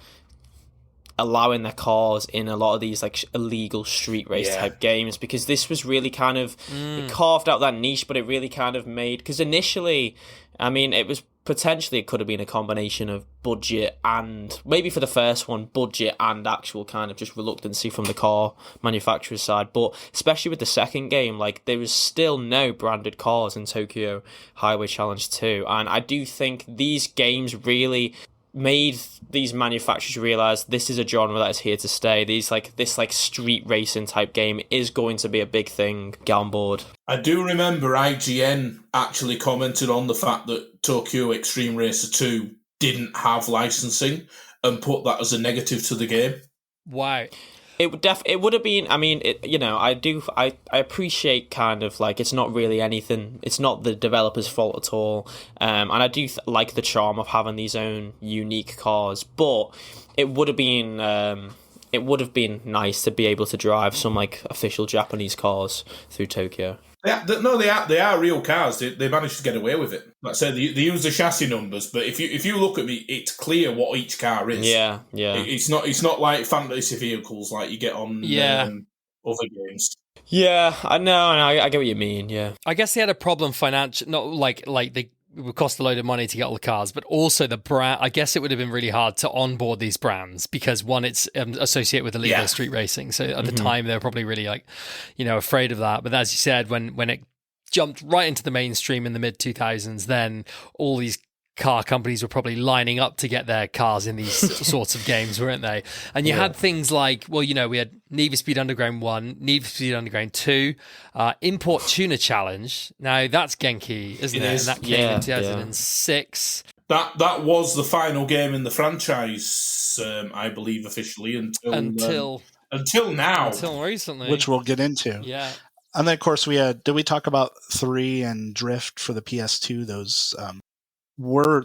Speaker 6: allowing their cars in a lot of these like illegal street race type games, because this was really kind of it carved out that niche, but it really kind of made, because initially, I mean, it could have been a combination of budget and, maybe for the first one, budget and actual kind of just reluctancy from the car manufacturer's side. But especially with the second game, like, there was still no branded cars in Tokyo Highway Challenge 2. And I do think these games really made these manufacturers realize this is a genre that is here to stay. This street racing type game is going to be a big thing. Get on board.
Speaker 8: I do remember IGN actually commented on the fact that Tokyo Xtreme Racer 2 didn't have licensing and put that as a negative to the game.
Speaker 7: Wow.
Speaker 6: It would have been. I mean, I appreciate kind of like, it's not really anything. It's not the developer's fault at all. And I do like the charm of having these own unique cars, but it would have been nice to be able to drive some like official Japanese cars through Tokyo.
Speaker 8: Yeah, they are real cars. They managed to get away with it. Like I said, they use the chassis numbers, but if you look at me, it's clear what each car is.
Speaker 6: Yeah.
Speaker 8: It's not like fantasy vehicles like you get on other games.
Speaker 6: Yeah, I know. I get what you mean. Yeah,
Speaker 7: I guess they had a problem financial. Not like it would cost a load of money to get all the cars, but also the brand. I guess it would have been really hard to onboard these brands because one, it's associated with illegal street racing. So at the time, they were probably really afraid of that. But as you said, when it jumped right into the mainstream in the mid 2000s, then all these car companies were probably lining up to get their cars in these sorts of games, weren't they? And you had things like, we had Need for Speed Underground 1, Need for Speed Underground 2, Import Tuner Challenge. Now, that's Genki, isn't it? And that came in 2006.
Speaker 8: That was the final game in the franchise, I believe, officially, until now.
Speaker 7: Until recently.
Speaker 5: Which we'll get into.
Speaker 7: Yeah.
Speaker 5: And then, of course, did we talk about 3 and Drift for the PS2?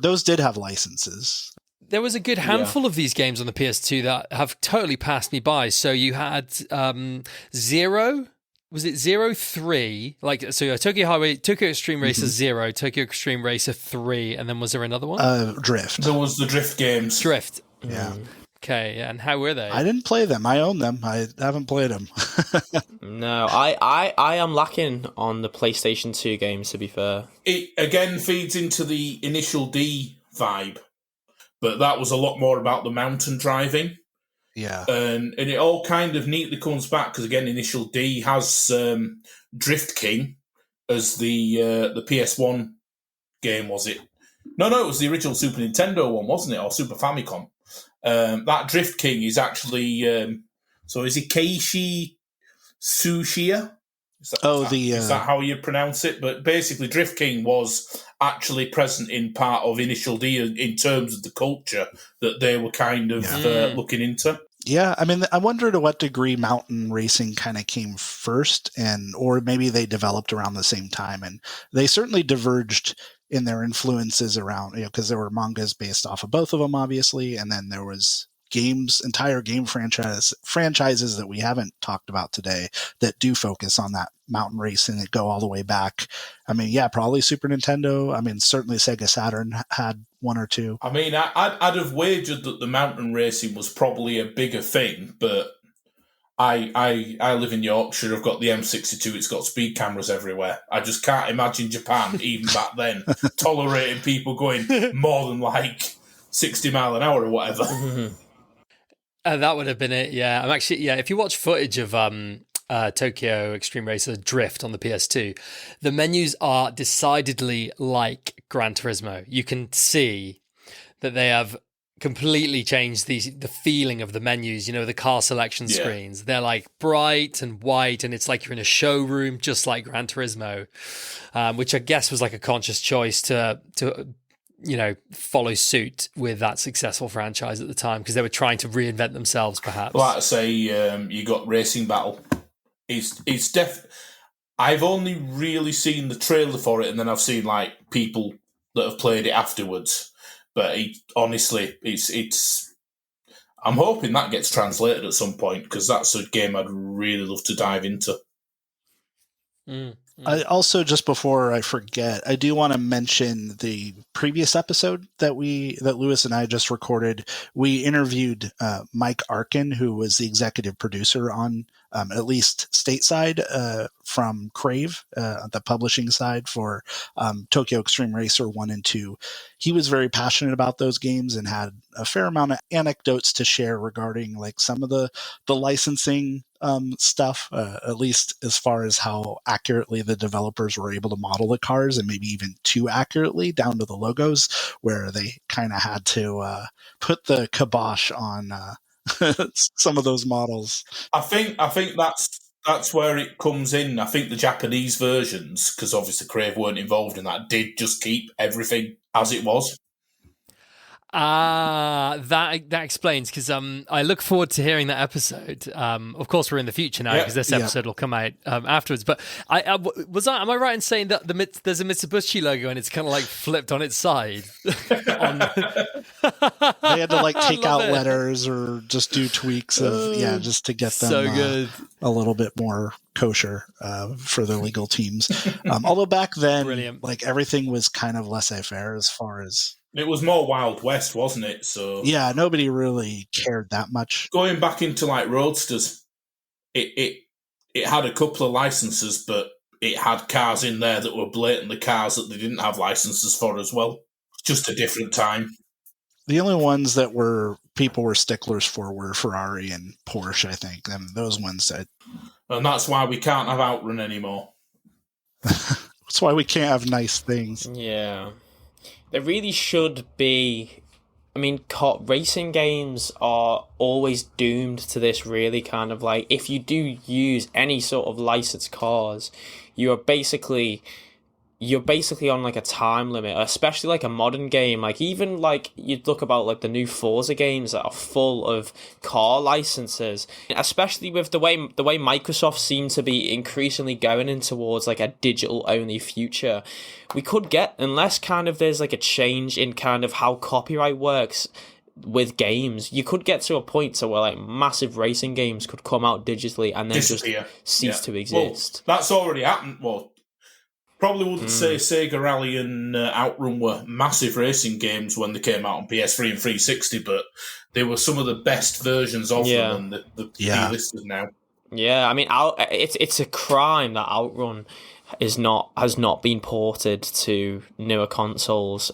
Speaker 5: Those did have licenses.
Speaker 7: There was a good handful of these games on the PS2 that have totally passed me by. So you had Zero. Was it 03? Tokyo Xtreme Racer 0, Tokyo Xtreme Racer 3, and then was there another one?
Speaker 5: Drift.
Speaker 8: There was the Drift games.
Speaker 7: Drift.
Speaker 5: Yeah.
Speaker 7: Okay, and how were they?
Speaker 5: I didn't play them. I own them. I haven't played them.
Speaker 6: No, I am lacking on the PlayStation 2 games, to be fair.
Speaker 8: It, again, feeds into the Initial D vibe, but that was a lot more about the mountain driving.
Speaker 5: Yeah.
Speaker 8: And it all kind of neatly comes back, because, again, Initial D has Drift King as the PS1 game, was it? No, it was the original Super Nintendo one, wasn't it? Or Super Famicom. That Drift King is actually... is it Keiichi Tsuchiya? Is that how you pronounce it? But basically, Drift King was actually present in part of Initial D in terms of the culture that they were kind of looking into.
Speaker 5: Yeah, I mean, I wonder to what degree mountain racing kind of came first, or maybe they developed around the same time. And they certainly diverged in their influences around, because there were mangas based off of both of them, obviously, and then there was entire game franchises that we haven't talked about today that do focus on that mountain racing that go all the way back. I mean, yeah, probably Super Nintendo. I mean, certainly Sega Saturn had one or two.
Speaker 8: I mean, I'd have wagered that the mountain racing was probably a bigger thing, but I live in Yorkshire. I've got the M62. It's got speed cameras everywhere. I just can't imagine Japan, even back then, tolerating people going more than 60 mile an hour or whatever.
Speaker 7: That would have been it, yeah. I'm actually, if you watch footage of Tokyo Xtreme Racer Drift on the PS2, the menus are decidedly like Gran Turismo. You can see that they have completely changed the feeling of the menus, the car selection screens. They're bright and white, and it's like you're in a showroom, just like Gran Turismo, which I guess was a conscious choice to follow suit with that successful franchise at the time, because they were trying to reinvent themselves, perhaps.
Speaker 8: Like I say, you got Racing Battle. I've only really seen the trailer for it, and then I've seen people that have played it afterwards. But honestly, it's. I'm hoping that gets translated at some point, because that's a game I'd really love to dive into.
Speaker 5: I also, just before I forget, I do want to mention the previous episode that Lewis and I just recorded. We interviewed Mike Arkin, who was the executive producer on at least stateside from Crave, the publishing side for Tokyo Xtreme Racer 1 and 2. He was very passionate about those games and had a fair amount of anecdotes to share regarding some of the licensing stuff, at least as far as how accurately the developers were able to model the cars, and maybe even too accurately down to the logos, where they kind of had to put the kibosh on some of those models.
Speaker 8: I think that's where it comes in. I think the Japanese versions, because obviously Crave weren't involved in that, did just keep everything as it was.
Speaker 7: That explains, because I look forward to hearing that episode. Of course, we're in the future now, because this episode will come out afterwards. But am I right in saying that there's a Mitsubishi logo and it's kind of flipped on its side?
Speaker 5: They had to take out letters or just do tweaks of just to get them a little bit more kosher for the legal teams. Although back then, brilliant. Everything was kind of laissez-faire as far as.
Speaker 8: It was more Wild West, wasn't it? So
Speaker 5: yeah, nobody really cared that much.
Speaker 8: Going back into Roadsters, it had a couple of licenses, but it had cars in there that were blatantly cars that they didn't have licenses for as well. Just a different time.
Speaker 5: The only ones that people were sticklers for were Ferrari and Porsche, I think. And those ones that...
Speaker 8: And that's why we can't have Outrun anymore.
Speaker 5: That's why we can't have nice things.
Speaker 6: Yeah. There really should be... I mean, racing games are always doomed to this, really, kind of like, if you do use any sort of licensed cars, you're basically on like a time limit, especially like a modern game. Like even like you'd look about like the new Forza games that are full of car licenses, especially with the way Microsoft seem to be increasingly going in towards like a digital only future. We could get, unless kind of there's like a change in kind of how copyright works with games, you could get to a point to where like massive racing games could come out digitally and then
Speaker 8: disappear.
Speaker 6: Just cease to exist.
Speaker 8: Well, that's already happened. Well, probably wouldn't say Sega Rally and Outrun were massive racing games when they came out on PS3 and 360, but they were some of the best versions of them, and they're delisted now.
Speaker 6: Yeah, I mean, it's a crime that Outrun has not been ported to newer consoles,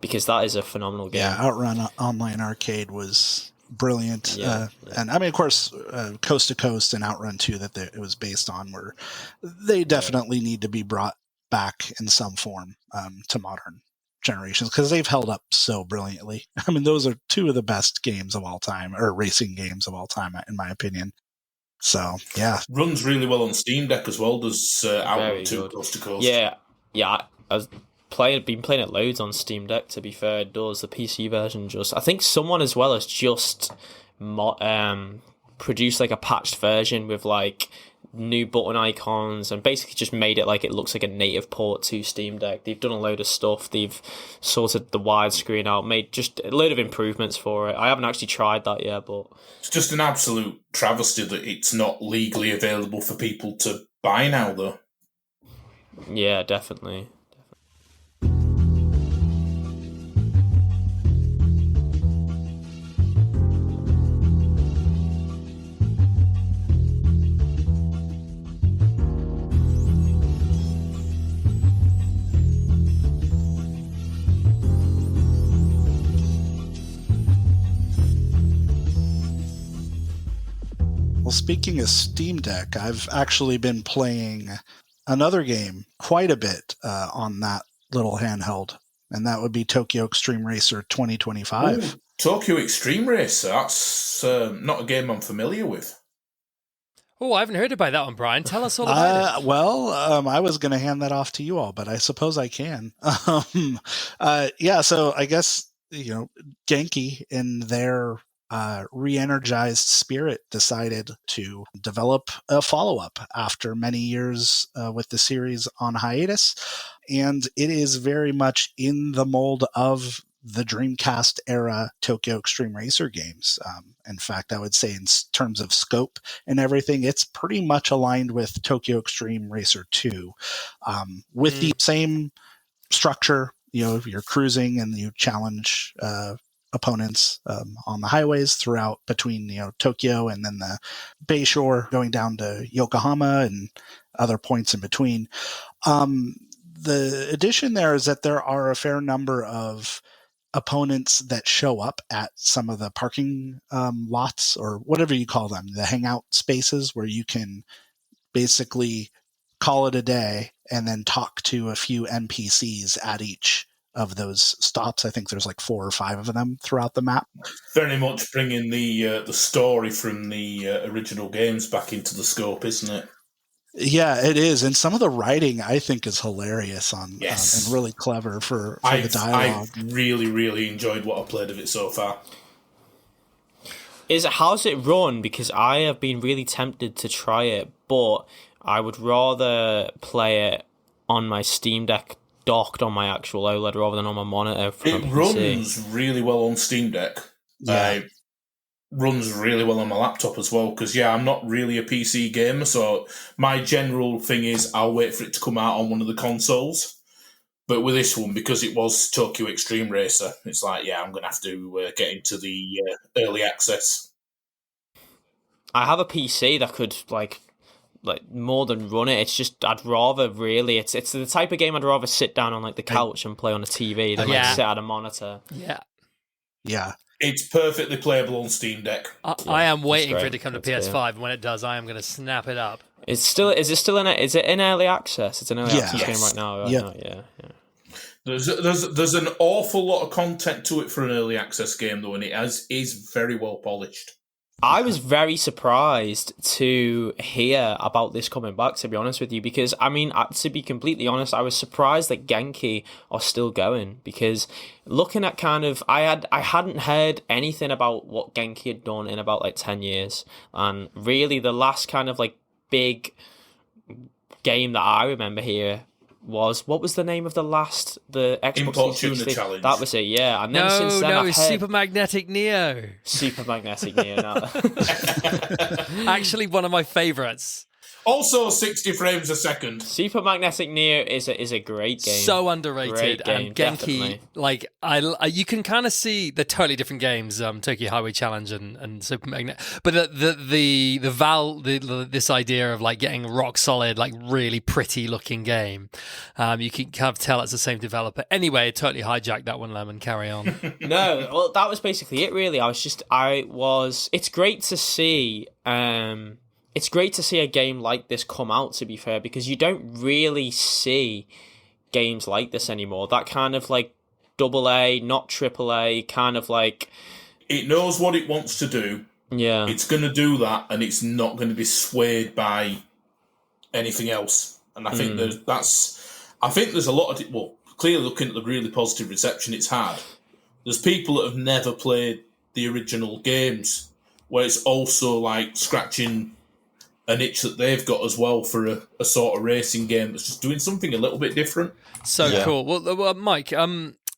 Speaker 6: because that is a phenomenal game.
Speaker 5: Yeah, Outrun Online Arcade was brilliant. And I mean, of course, Coast to Coast and Outrun 2 that it was based on they definitely need to be brought back in some form to modern generations, because they've held up so brilliantly. I mean, those are two of the best games of all time, or racing games of all time, in my opinion. So, yeah.
Speaker 8: Runs really well on Steam Deck as well, does Outrun 2 Coast to Coast.
Speaker 6: Yeah. I've been playing it loads on Steam Deck, to be fair. It does. The PC version I think someone as well has just produced like a patched version with like new button icons and basically just made it like it looks like a native port to Steam Deck. They've done a load of stuff. They've sorted the widescreen out, made just a load of improvements for it. I haven't actually tried that yet, but
Speaker 8: it's just an absolute travesty that it's not legally available for people to buy now, though.
Speaker 6: Yeah, definitely.
Speaker 5: Well, speaking of Steam Deck, I've actually been playing another game quite a bit on that little handheld, and that would be Tokyo Xtreme Racer 2025.
Speaker 8: Ooh, Tokyo Xtreme Racer, that's not a game I'm familiar with.
Speaker 7: Oh, I haven't heard about that one, Brian. Tell us all about it.
Speaker 5: Well, I was going to hand that off to you all, but I suppose I can. So I guess, Genki in their re-energized spirit decided to develop a follow-up after many years with the series on hiatus, and it is very much in the mold of the Dreamcast era Tokyo Xtreme Racer games. In fact, I would say in terms of scope and everything, it's pretty much aligned with Tokyo Xtreme Racer 2, with the same structure. You're cruising and you challenge opponents on the highways throughout between Tokyo and then the Bayshore going down to Yokohama and other points in between. The addition there is that there are a fair number of opponents that show up at some of the parking lots, or whatever you call them, the hangout spaces, where you can basically call it a day and then talk to a few NPCs at each of those stops. I think there's like 4 or 5 of them throughout the map.
Speaker 8: Very much bringing the story from the original games back into the scope, isn't it?
Speaker 5: Yeah, it is. And some of the writing I think is hilarious and really clever for the dialogue.
Speaker 8: I've really, really enjoyed what I've played of it so far.
Speaker 6: How's it run? Because I have been really tempted to try it, but I would rather play it on my Steam Deck docked on my actual OLED rather than on my monitor.
Speaker 8: It runs really well on Steam Deck.
Speaker 5: Yeah.
Speaker 8: Runs really well on my laptop as well, because I'm not really a PC gamer, so my general thing is I'll wait for it to come out on one of the consoles. But with this one, because it was Tokyo Xtreme Racer, it's like, I'm going to have to get into the early access.
Speaker 6: I have a PC that could like more than run it. It's just I'd rather really it's the type of game I'd rather sit down on like the couch and play on a TV than like sit at a monitor.
Speaker 5: Yeah.
Speaker 8: It's perfectly playable on Steam Deck.
Speaker 7: I am waiting for it to come to PS5, and when it does, I am going to snap it up.
Speaker 6: Is it still in early access? It's an early access game right now. Yeah.
Speaker 8: There's an awful lot of content to it for an early access game though, and it is very well polished.
Speaker 6: I was very surprised to hear about this coming back, to be honest with you, because, I mean, to be completely honest, I was surprised that Genki are still going, because looking at kind of, I hadn't heard anything about what Genki had done in about, like, 10 years, and really the last kind of, like, big game that I remember here was, what was the name of the Xbox
Speaker 8: Import
Speaker 6: 360?
Speaker 8: Tuner Challenge.
Speaker 6: That was it, yeah. And then since then I've
Speaker 7: it's
Speaker 6: heard...
Speaker 7: Super Magnetic Neo.
Speaker 6: Super Magnetic Neo now.
Speaker 7: Actually, one of my favourites.
Speaker 8: Also 60 frames a second.
Speaker 6: Super Magnetic Neo is a great game.
Speaker 7: So underrated.
Speaker 6: Great game,
Speaker 7: and Genki,
Speaker 6: definitely.
Speaker 7: like, I you can kind of see they're totally different games, Tokyo Highway Challenge and Super Magnetic. But this idea of like getting rock solid, like really pretty looking game, you can kind of tell it's the same developer. Anyway, I totally hijacked that one, Lemon. Carry on.
Speaker 6: No, well, that was basically it, really. It's great to see... It's great to see a game like this come out, to be fair, because you don't really see games like this anymore. That kind of like AA, not AAA, kind of like...
Speaker 8: It knows what it wants to do.
Speaker 6: Yeah.
Speaker 8: It's going to do that, and it's not going to be swayed by anything else. And I think there's a lot of... Well, clearly looking at the really positive reception it's had, there's people that have never played the original games, where it's also like scratching an itch that they've got as well for a sort of racing game that's just doing something a little bit different.
Speaker 7: So cool. Well, Mike,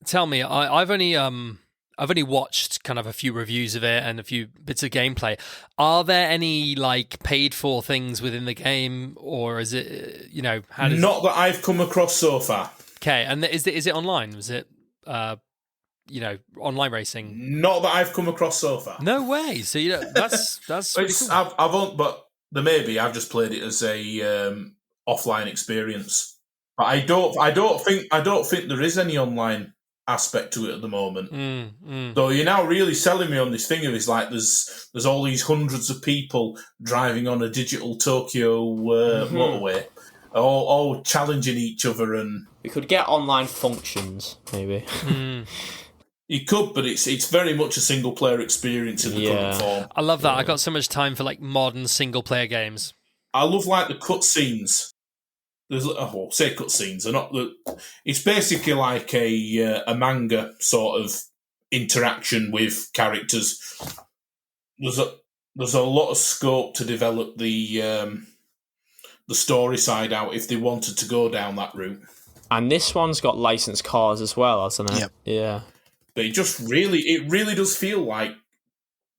Speaker 7: tell me, I've only watched kind of a few reviews of it and a few bits of gameplay. Are there any like paid for things within the game, or is it
Speaker 8: not that I've come across so far?
Speaker 7: Okay, and is it online? Was it online racing?
Speaker 8: Not that I've come across so far.
Speaker 7: No way. So that's pretty cool.
Speaker 8: But there may be. I've just played it as a offline experience. But I don't think there is any online aspect to it at the moment. Though you're now really selling me on this thing of it's like there's all these hundreds of people driving on a digital Tokyo motorway, all challenging each other, and
Speaker 6: we could get online functions maybe.
Speaker 8: You could, but it's very much a single player experience in the current form.
Speaker 7: I love that. I got so much time for like modern single player games.
Speaker 8: I love like the cutscenes. There's say cutscenes. They're not. It's basically like a manga sort of interaction with characters. There's a lot of scope to develop the story side out if they wanted to go down that route.
Speaker 6: And this one's got licensed cars as well, hasn't it?
Speaker 5: Yep.
Speaker 6: Yeah.
Speaker 8: But it really does feel like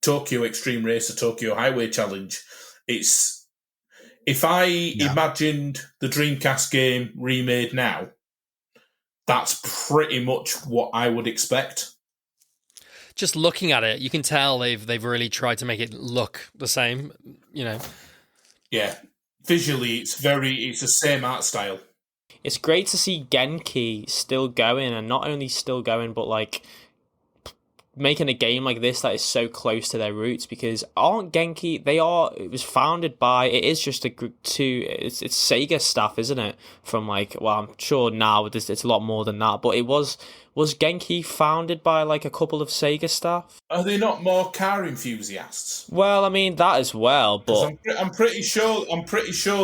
Speaker 8: Tokyo Xtreme Racer, Tokyo Highway Challenge. If I imagined the Dreamcast game remade now, that's pretty much what I would expect.
Speaker 7: Just looking at it, you can tell they've really tried to make it look the same,
Speaker 8: Yeah. Visually, it's the same art style.
Speaker 6: It's great to see Genki still going, and not only still going, but like making a game like this that is so close to their roots, because aren't Genki, it was founded by, it is just it's Sega staff, isn't it? From like, well, I'm sure now it's a lot more than that, but was Genki founded by like a couple of Sega staff?
Speaker 8: Are they not more car enthusiasts?
Speaker 6: Well, I mean that as well, but
Speaker 8: I'm pretty sure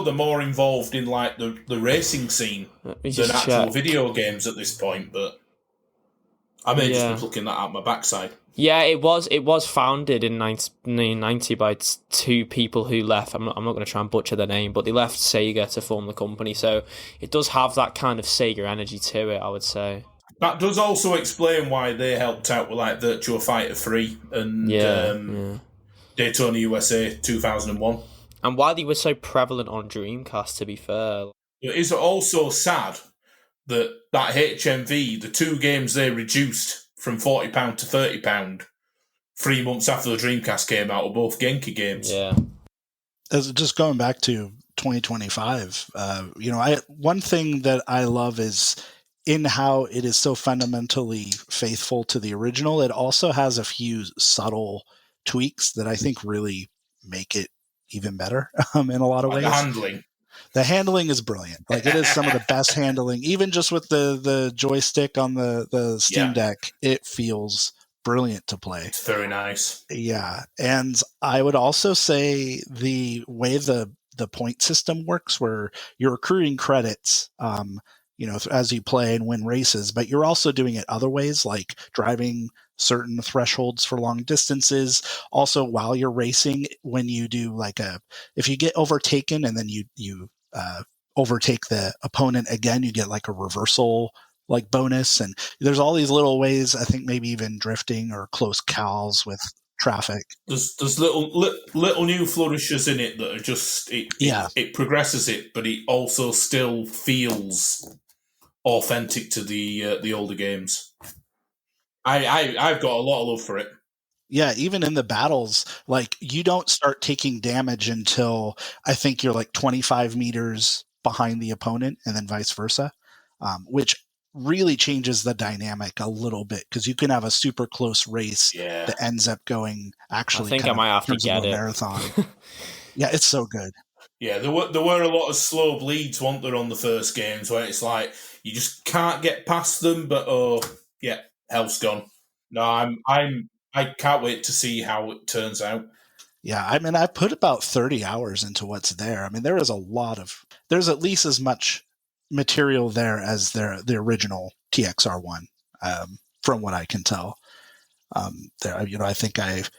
Speaker 8: they're more involved in like the racing scene than actual video games at this point. But I may just be looking that out my backside.
Speaker 6: Yeah, it was founded in 1990 by two people who left. I'm not going to try and butcher their name, but they left Sega to form the company. So it does have that kind of Sega energy to it, I would say.
Speaker 8: That does also explain why they helped out with like Virtua Fighter 3 and Daytona USA 2001.
Speaker 6: And why they were so prevalent on Dreamcast, to be fair.
Speaker 8: It is also sad that HMV, the two games they reduced from £40 to £30 3 months after the Dreamcast came out, were both Genki games.
Speaker 6: Yeah.
Speaker 5: Just going back to 2025. One thing that I love is in how it is so fundamentally faithful to the original. It also has a few subtle tweaks that I think really make it even better in a lot of ways.
Speaker 8: The handling.
Speaker 5: The handling is brilliant. Like, it is some of the best handling, even just with the joystick on the Steam Deck. It feels brilliant to play.
Speaker 8: It's very nice.
Speaker 5: Yeah. And I would also say the way the point system works, where you're accruing credits, as you play and win races, but you're also doing it other ways, like driving certain thresholds for long distances. Also, while you're racing, when you do if you get overtaken and then you overtake the opponent again, you get like a reversal bonus. And there's all these little ways, I think maybe even drifting or close calls with traffic.
Speaker 8: There's little new flourishes in it that are just it progresses it, but it also still feels authentic to the older games. I've got a lot of love for it.
Speaker 5: Yeah, even in the battles, you don't start taking damage until I think you're 25 meters behind the opponent, and then vice versa, which really changes the dynamic a little bit, because you can have a super close race that ends up going
Speaker 6: I think I might have to get it.
Speaker 5: Marathon. Yeah, it's so good.
Speaker 8: Yeah, there were a lot of slow bleeds, weren't there, on the first games, where it's like you just can't get past them, but hell's gone. No, I can't wait to see how it turns out.
Speaker 5: Yeah, I mean, I put about 30 hours into what's there. I mean, there's at least as much material there as the original TXR1, from what I can tell. I think I've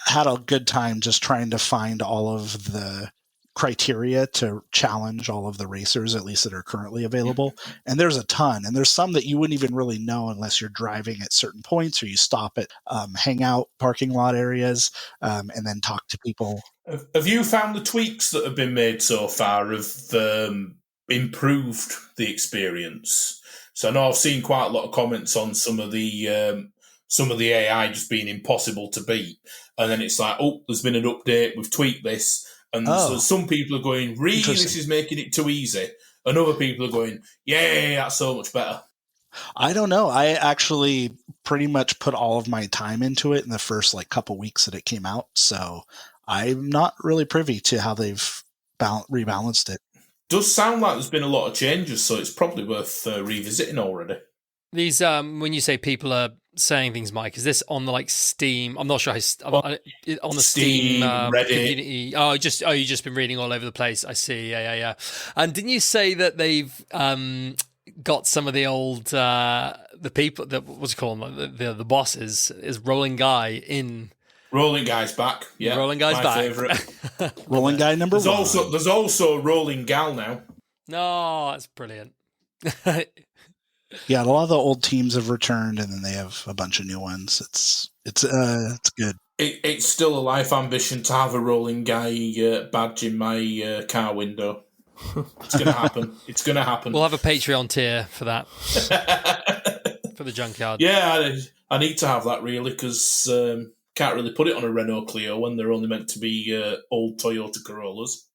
Speaker 5: had a good time just trying to find all of the criteria to challenge all of the racers, at least that are currently available. And there's a ton, and there's some that you wouldn't even really know unless you're driving at certain points, or you stop at hangout parking lot areas, and then talk to people.
Speaker 8: Have you found the tweaks that have been made so far have improved the experience? So I know I've seen quite a lot of comments on some of the AI just being impossible to beat, and then it's like, oh, there's been an update, we've tweaked this. And so some people are going, really, this is making it too easy. And other people are going, yeah, that's so much better.
Speaker 5: I don't know. I actually pretty much put all of my time into it in the first couple weeks that it came out. So I'm not really privy to how they've rebalanced it.
Speaker 8: Does sound like there's been a lot of changes, so it's probably worth revisiting already.
Speaker 7: These, when you say people are saying things, Mike, is this on the Steam? I'm not sure on the Steam
Speaker 8: Reddit
Speaker 7: community. You've just been reading all over the place. I see. Yeah. And didn't you say that they've got some of the old the people that what's it called the bosses is Rolling Guy in?
Speaker 8: Rolling Guy's back. Yeah,
Speaker 7: Rolling Guy's
Speaker 8: my
Speaker 7: back.
Speaker 5: Favorite. Rolling Guy number one.
Speaker 8: There's also Rolling Gal now.
Speaker 7: No, that's brilliant.
Speaker 5: Yeah, a lot of the old teams have returned, and then they have a bunch of new ones. It's good.
Speaker 8: It's still a life ambition to have a Rolling Guy badge in my car window. It's going to happen. It's going to happen.
Speaker 7: We'll have a Patreon tier for that. For the Junkyard.
Speaker 8: Yeah, I need to have that, really, because can't really put it on a Renault Clio when they're only meant to be old Toyota Corollas.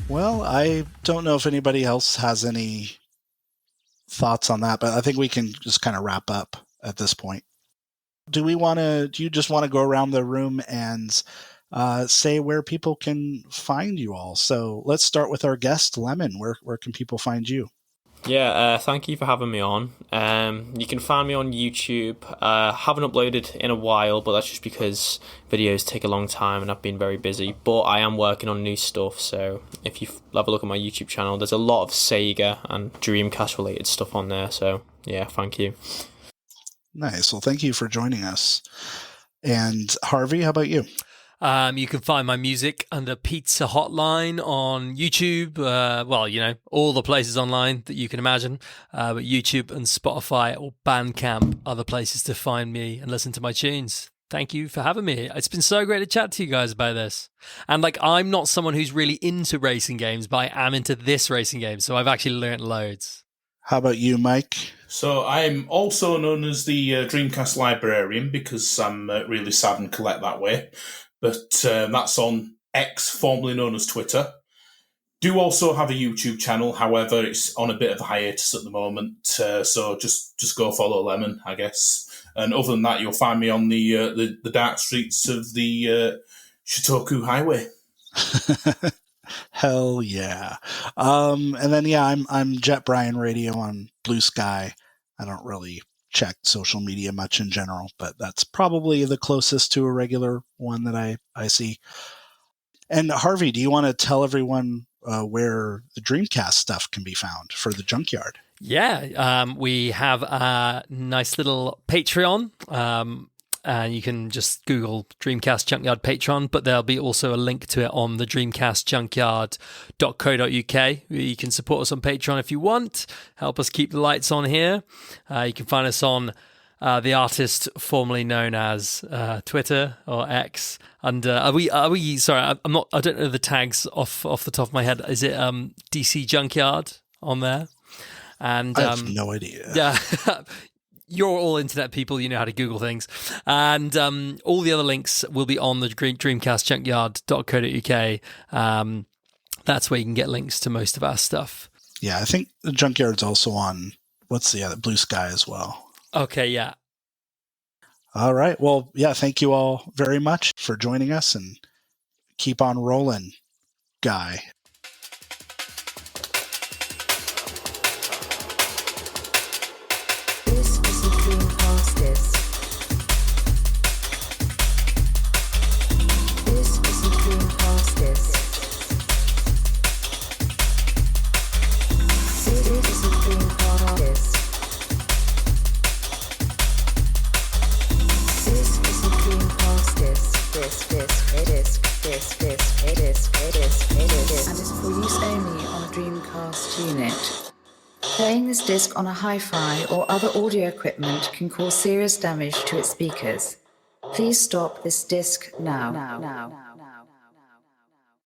Speaker 5: Well, I don't know if anybody else has any thoughts on that, but I think we can just kind of wrap up at this point. Do you just want to go around the room and say where people can find you all? So let's start with our guest, Lemon. Where can people find you?
Speaker 6: Yeah, thank you for having me on. You can find me on YouTube. Haven't uploaded in a while, but that's just because videos take a long time and I've been very busy. But I am working on new stuff, so if you have a look at my YouTube channel, there's a lot of Sega and Dreamcast related stuff on there. So yeah, thank you.
Speaker 5: Nice. Well, thank you for joining us. And Harvey, how about you?
Speaker 7: You can find my music under Pizza Hotline on YouTube. All the places online that you can imagine. But YouTube and Spotify or Bandcamp are the places to find me and listen to my tunes. Thank you for having me. It's been so great to chat to you guys about this. And I'm not someone who's really into racing games, but I am into this racing game. So I've actually learnt loads.
Speaker 5: How about you, Mike?
Speaker 8: So I'm also known as the Dreamcast librarian because I'm really sad and collect that way. But that's on X, formerly known as Twitter. Do also have a YouTube channel, however, it's on a bit of a hiatus at the moment. So just go follow Lemon, I guess. And other than that, you'll find me on the dark streets of the Shuto Highway.
Speaker 5: Hell yeah. And then I'm Jet Brian Radio on Blue Sky. I don't really check social media much in general, but that's probably the closest to a regular one that I see. And Harvey, do you want to tell everyone where the Dreamcast stuff can be found for the Junkyard?
Speaker 7: Yeah, we have a nice little Patreon, and you can just Google Dreamcast Junkyard Patreon, but there'll be also a link to it on the dreamcastjunkyard.co.uk. You can support us on Patreon if you want, help us keep the lights on here. You can find us on the artist formerly known as Twitter or X. And are we? Sorry, I don't know the tags off the top of my head. Is it DC Junkyard on there? And
Speaker 5: I have no idea.
Speaker 7: Yeah. You're all internet people, you know how to Google things. And all the other links will be on the dreamcastjunkyard.co.uk. That's where you can get links to most of our stuff.
Speaker 5: Yeah, I think the Junkyard's also on, what's the other, Blue Sky as well.
Speaker 7: Okay, yeah.
Speaker 5: All right. Well, yeah, thank you all very much for joining us, and keep on rolling, Guy.
Speaker 1: Playing this disc on a hi-fi or other audio equipment can cause serious damage to its speakers. Please stop this disc now.